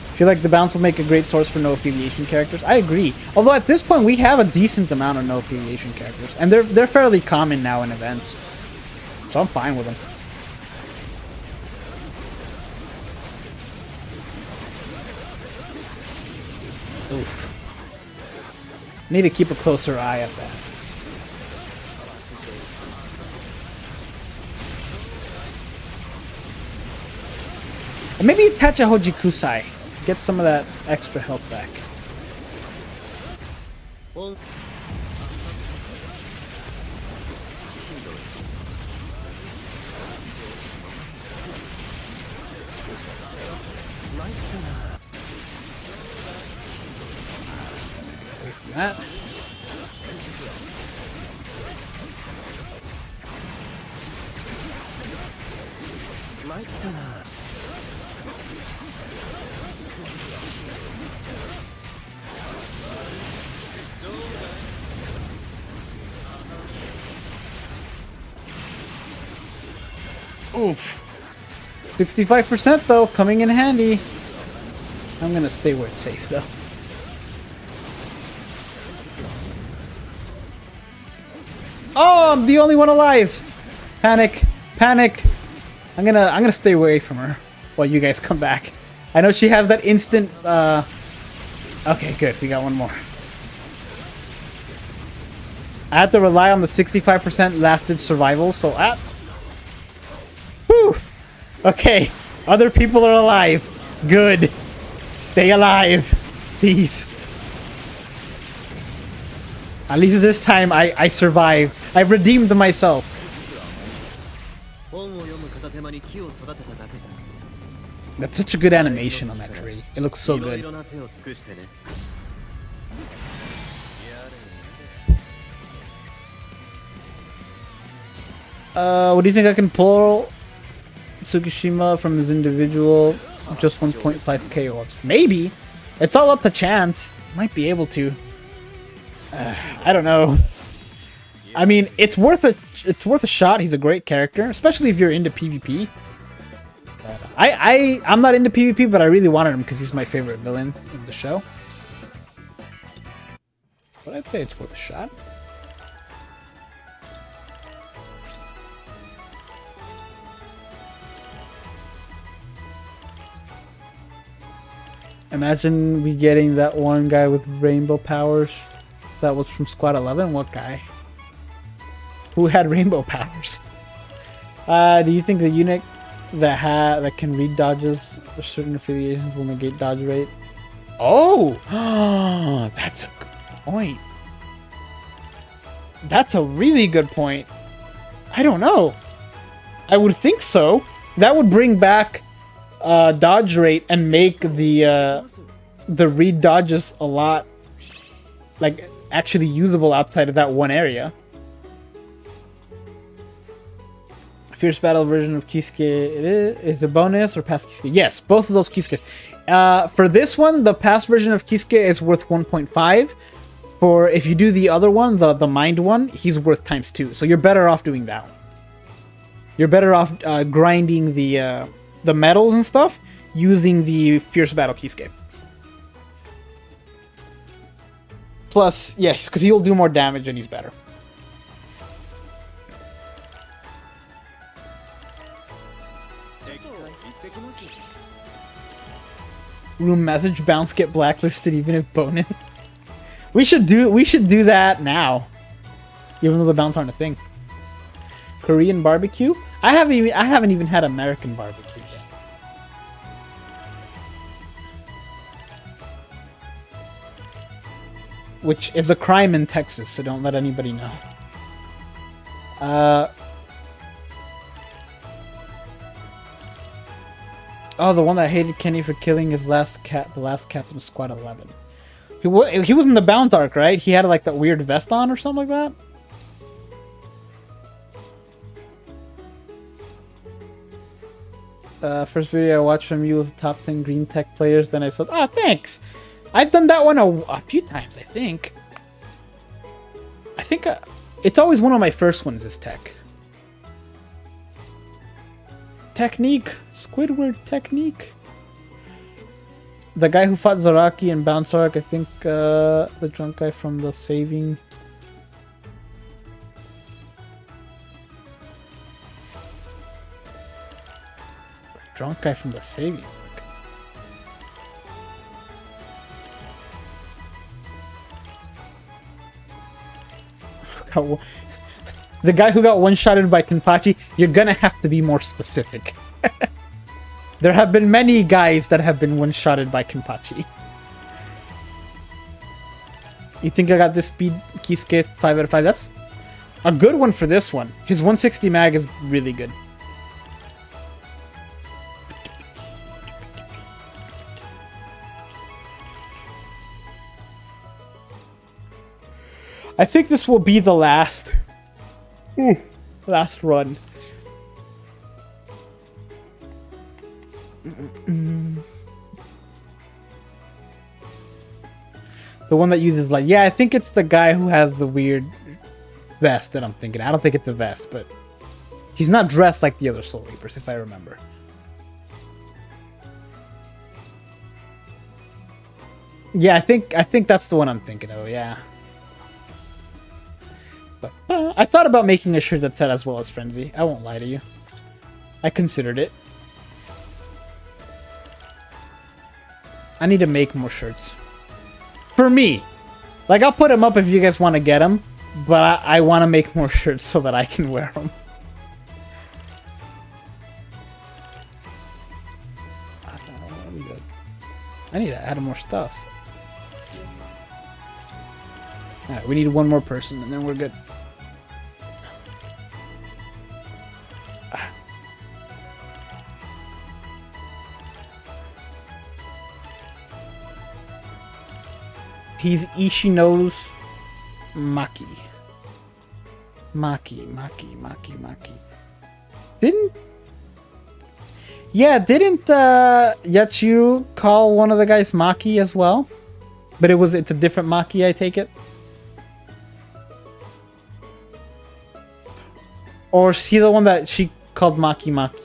I feel like the bounce will make a great source for no affiliation characters. I agree. Although at this point we have a decent amount of no affiliation characters. And they're fairly common now in events. So I'm fine with them. Oof. Need to keep a closer eye at that. And maybe attach a Hojikusai. Get some of that extra health back. That. Oof. 65% though, coming in handy. I'm gonna stay where it's safe though. Oh, I'm the only one alive. Panic, panic. I'm gonna stay away from her while you guys come back. I know she has that instant. Okay, good. We got one more. I have to rely on the 65% lasted survival, so whew. Okay, other people are alive. Good. Stay alive, please. At least this time I survived. I've redeemed myself. That's such a good animation on that tree. It looks so good. What do you think I can pull Tsukishima from his individual? Just 1.5k orbs. Maybe. It's all up to chance. Might be able to. I don't know. I mean, it's worth a shot. He's a great character, especially if you're into PvP. But I'm not into PvP, but I really wanted him because he's my favorite villain in the show. But I'd say it's worth a shot. Imagine we getting that one guy with rainbow powers. That was from Squad 11? What guy? Who had rainbow powers? Do you think the unit that can read dodges or certain affiliations will negate dodge rate? Oh! That's a good point. That's a really good point. I don't know. I would think so. That would bring back dodge rate and make the read dodges a lot like actually usable outside of that one area. Fierce battle version of Kisuke, it is a bonus or past Kisuke? Yes, both of those Kisuke. For this one, the past version of Kisuke is worth 1.5. For if you do the other one, the mind one, he's worth ×2. So you're better off doing that one. You're better off grinding the medals and stuff using the fierce battle Kisuke. Plus, yes, because he'll do more damage and he's better. Room message bounce get blacklisted even if bonus. We should do that now. Even though the bounce aren't a thing. Korean barbecue? I haven't even had American barbecue yet. which is a crime in Texas, so don't let anybody know. Oh, the one that hated Kenny for killing his the last captain of Squad 11. He was in the Bound arc, right? He had like that weird vest on or something like that. First video I watched from you was the top 10 green tech players. Then I said, "Oh, thanks. I've done that one a few times, I think. It's always one of my first ones is tech. Technique. Squidward technique. The guy who fought Zaraki and Bound Arc, I think the drunk guy from the Saving. Drunk guy from the Saving. The guy who got one-shotted by Kenpachi, you're gonna have to be more specific. There have been many guys that have been one-shotted by Kenpachi. You think I got this speed Kisuke 5 out of 5? That's a good one for this one. His 160 mag is really good. I think this will be the last run. The one that uses light. Yeah, I think it's the guy who has the weird vest that I'm thinking. I don't think it's a vest, but he's not dressed like the other Soul Reapers, if I remember. Yeah, I think that's the one I'm thinking of. Yeah. But I thought about making a shirt that said as well as Frenzy. I won't lie to you. I considered it. I need to make more shirts. For me. Like, I'll put them up if you guys want to get them. But I want to make more shirts so that I can wear them. I need to add more stuff. Alright, we need one more person and then we're good. He's Ishino's Maki. Maki. Didn't Yachiru call one of the guys Maki as well? But it's a different Maki, I take it? Or is he the one that she called Maki?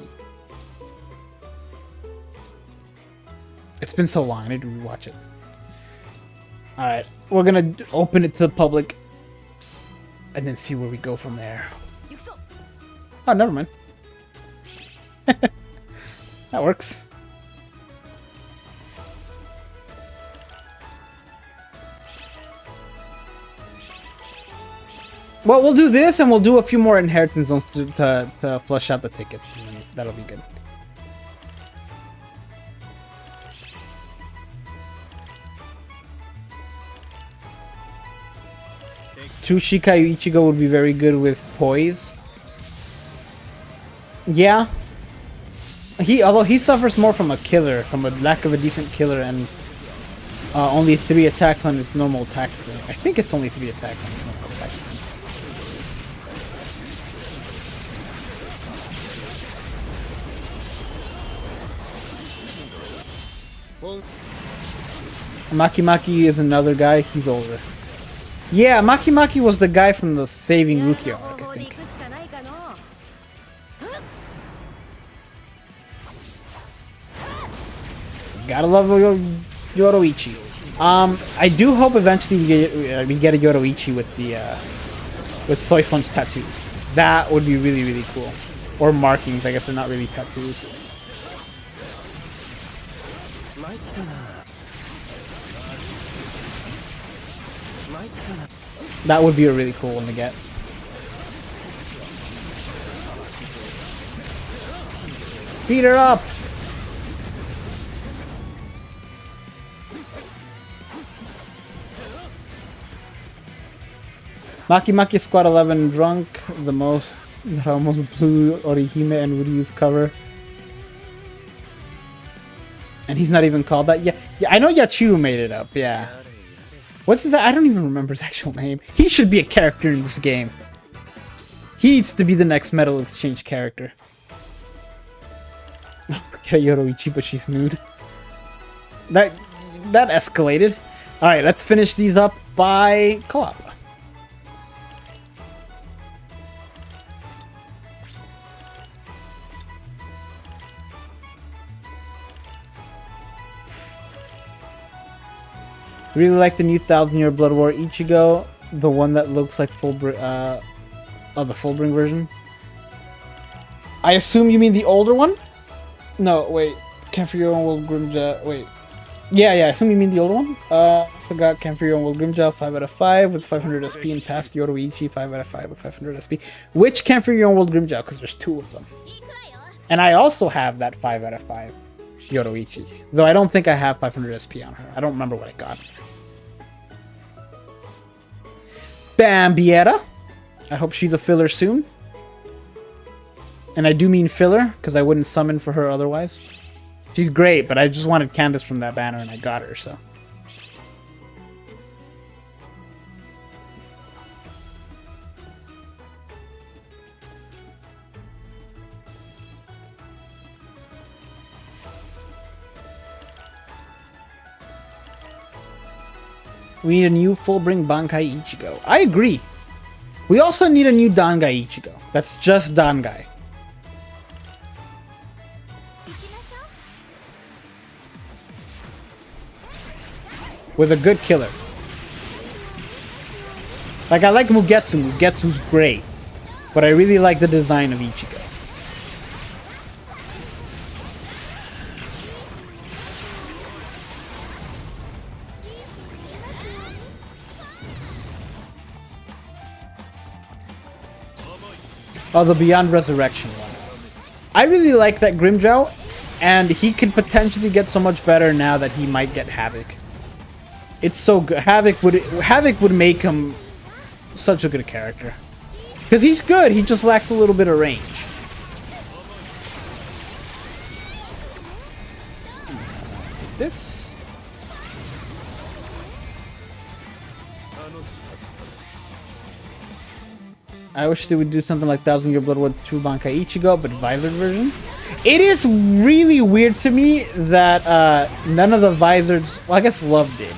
It's been so long, I need to rewatch it. Alright, we're gonna open it to the public. And then see where we go from there. Oh, never mind. That works. Well, we'll do this and we'll do a few more inheritance zones to flush out the tickets. That'll be good. Tsushikayu Ichigo would be very good with poise. Yeah. Although he suffers more from a killer, from a lack of a decent killer, and only 3 attacks on his normal attack string. I think it's only 3 attacks on his normal attack string. Maki is another guy. He's older. Yeah, Maki was the guy from the Saving Rukia arc, I think. Gotta love Yoroichi. I do hope eventually we get a Yoroichi with the with Soifon's tattoos. That would be really, really cool. Or markings. I guess they're not really tattoos. That would be a really cool one to get. Beat her up! Maki Maki Squad 11 drunk, the most that almost blew Orihime and Ryu's cover. And he's not even called that. Yeah, I know Yachiru made it up. Yeah. What's his? I don't even remember his actual name. He should be a character in this game. He needs to be the next Metal Exchange character. Forget Yoroichi, but she's nude. That escalated. All right, let's finish these up by co-op. Really like the new 1000-Year Blood War Ichigo, the one that looks like the Fullbring version. I assume you mean the older one? No, wait. Camp for Your Own World Grimjaw. Wait. Yeah, I assume you mean the older one. So got Camp for Your Own World Grimjaw 5 out of 5 with 500 SP, and past Yoroichi 5 out of 5 with 500 SP. Which Camp for Your Own World Grimjaw? Because there's 2 of them. And I also have that 5 out of 5 Yoroichi. Though I don't think I have 500 SP on her. I don't remember what I got. Bambietta. I hope she's a filler soon. And I do mean filler, because I wouldn't summon for her otherwise. She's great, but I just wanted Candace from that banner and I got her, so. We need a new Fullbring Bankai Ichigo. I agree. We also need a new Dangai Ichigo. That's just Dangai. With a good killer. Like, I like Mugetsu. Mugetsu's great. But I really like the design of Ichigo. Oh, the Beyond Resurrection one. I really like that Grimmjow, and he could potentially get so much better now that he might get Havoc. It's so good. Havoc would make him such a good character. Because he's good, he just lacks a little bit of range. This... I wish they would do something like 1000-Year Blood War 2 Bankai Ichigo, but Visored version. It is really weird to me that none of the Visors... Well, I guess Love did.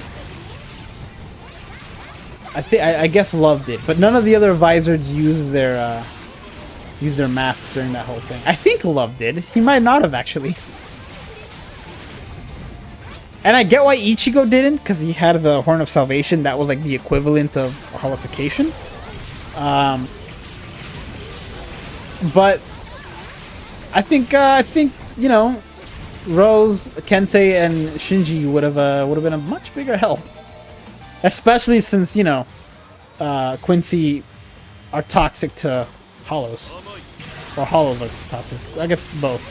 I guess Love did, but none of the other Visors used their mask during that whole thing. I think Love did. He might not have, actually. And I get why Ichigo didn't, because he had the Horn of Salvation. That was like the equivalent of Holification. But I think you know, Rose, Kensei, and Shinji would have been a much bigger help, especially since, you know, Quincy are toxic to Hollows, or Hollows are toxic. I guess both.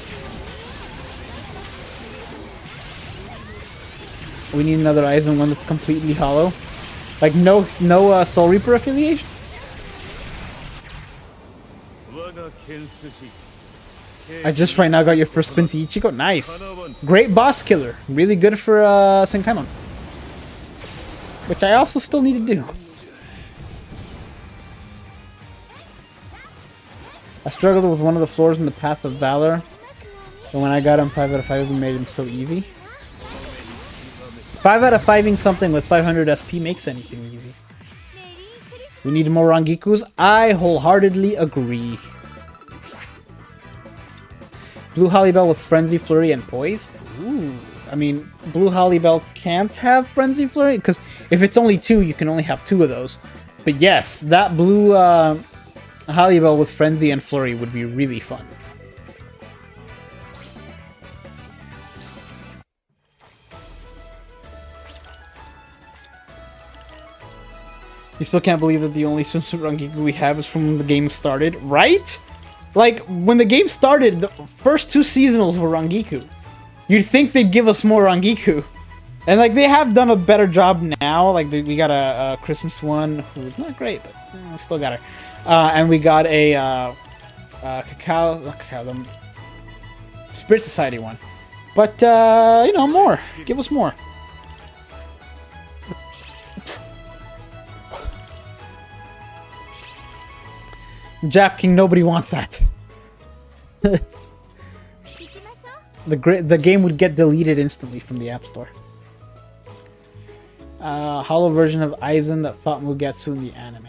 We need another Aizen one that's completely hollow, like no Soul Reaper affiliation. I just right now got your first Quincy Ichigo. Nice. Great boss killer. Really good for Senkaimon. Which I also still need to do. I struggled with one of the floors in the Path of Valor. But when I got him 5 out of 5, we made him so easy. 5 out of 5ing something with 500 SP makes anything easy. We need more Rangikus. I wholeheartedly agree. Blue Hollybell with Frenzy, Flurry, and Poise? Ooh. I mean, Blue Hollybell can't have Frenzy, Flurry, because if it's only 2, you can only have 2 of those. But yes, that Blue Hollybell with Frenzy and Flurry would be really fun. You still can't believe that the only swimsuit Rangiku we have is from when the game started, right? Like, when the game started, the first 2 seasonals were Rangiku. You'd think they'd give us more Rangiku. And like they have done a better job now. Like we got a Christmas one who's not great, but we still got her. And we got a the Spirit Society one. But you know, more. Give us more. Jap King, nobody wants that. The game would get deleted instantly from the App Store. Hollow version of Aizen that fought Mugetsu in the anime.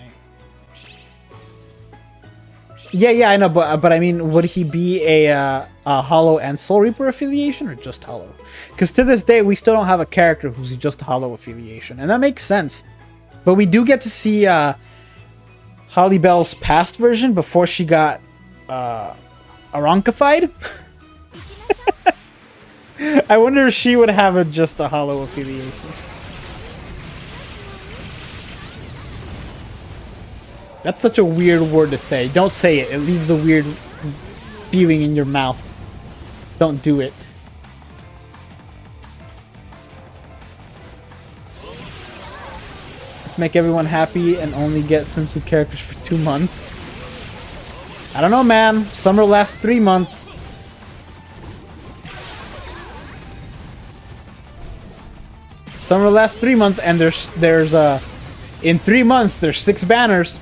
Yeah, I know, but I mean, would he be a Hollow and Soul Reaper affiliation, or just Hollow? Because to this day, we still don't have a character who's just Hollow affiliation, and that makes sense. But we do get to see Holly Bell's past version before she got Aronkified. I wonder if she would have just a Hollow affiliation. That's such a weird word to say. Don't say it. It leaves a weird feeling in your mouth. Don't do it. Let's make everyone happy and only get Sunsu characters for 2 months. I don't know, man. Summer lasts 3 months. Summer lasts 3 months, and there's in 3 months there's 6 banners.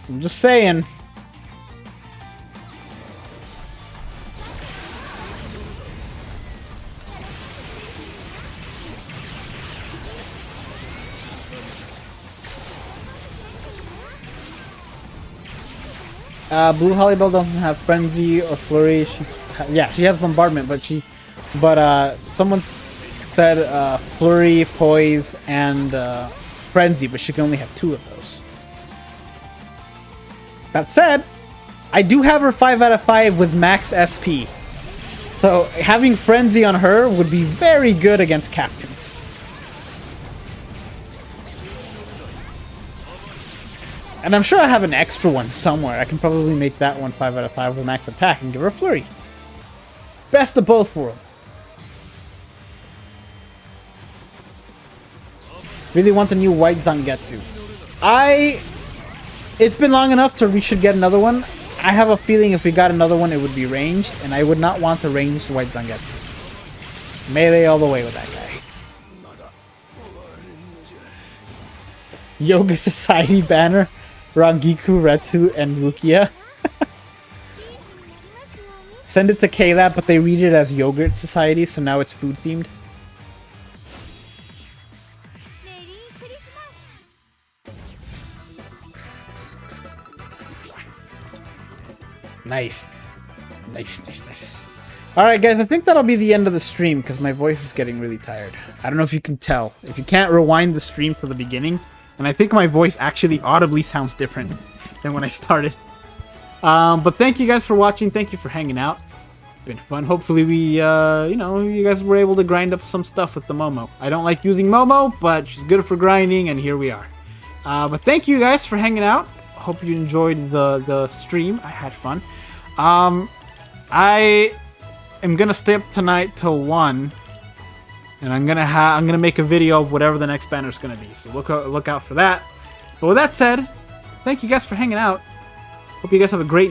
So I'm just saying. Blue Hollybell doesn't have Frenzy or Flurry. She has Bombardment, but someone said Flurry, Poise, and Frenzy, but she can only have 2 of those. That said, I do have her 5 out of 5 with max SP. So having Frenzy on her would be very good against captains. And I'm sure I have an extra one somewhere. I can probably make that one 5 out of 5 with max attack and give her a Flurry. Best of both worlds. Really want a new white Zangetsu. It's been long enough to we should get another one. I have a feeling if we got another one, it would be ranged, and I would not want a ranged white Zangetsu. Melee all the way with that guy. Yoga Society banner, Rangiku, Retsu, and Rukia. Send it to K-Lab, but they read it as Yogurt Society, so now it's food themed. Nice. Nice. Alright guys, I think that'll be the end of the stream because my voice is getting really tired. I don't know if you can tell. If you can't rewind the stream to the beginning, and I think my voice actually audibly sounds different than when I started. But thank you guys for watching. Thank you for hanging out. It's been fun. Hopefully we, you guys were able to grind up some stuff with the Momo. I don't like using Momo, but she's good for grinding, and here we are. But thank you guys for hanging out. Hope you enjoyed the stream. I had fun. I am gonna stay up tonight till 1, and I'm gonna make a video of whatever the next banner is gonna be. So look out for that. But with that said, thank you guys for hanging out. Hope you guys have a great night.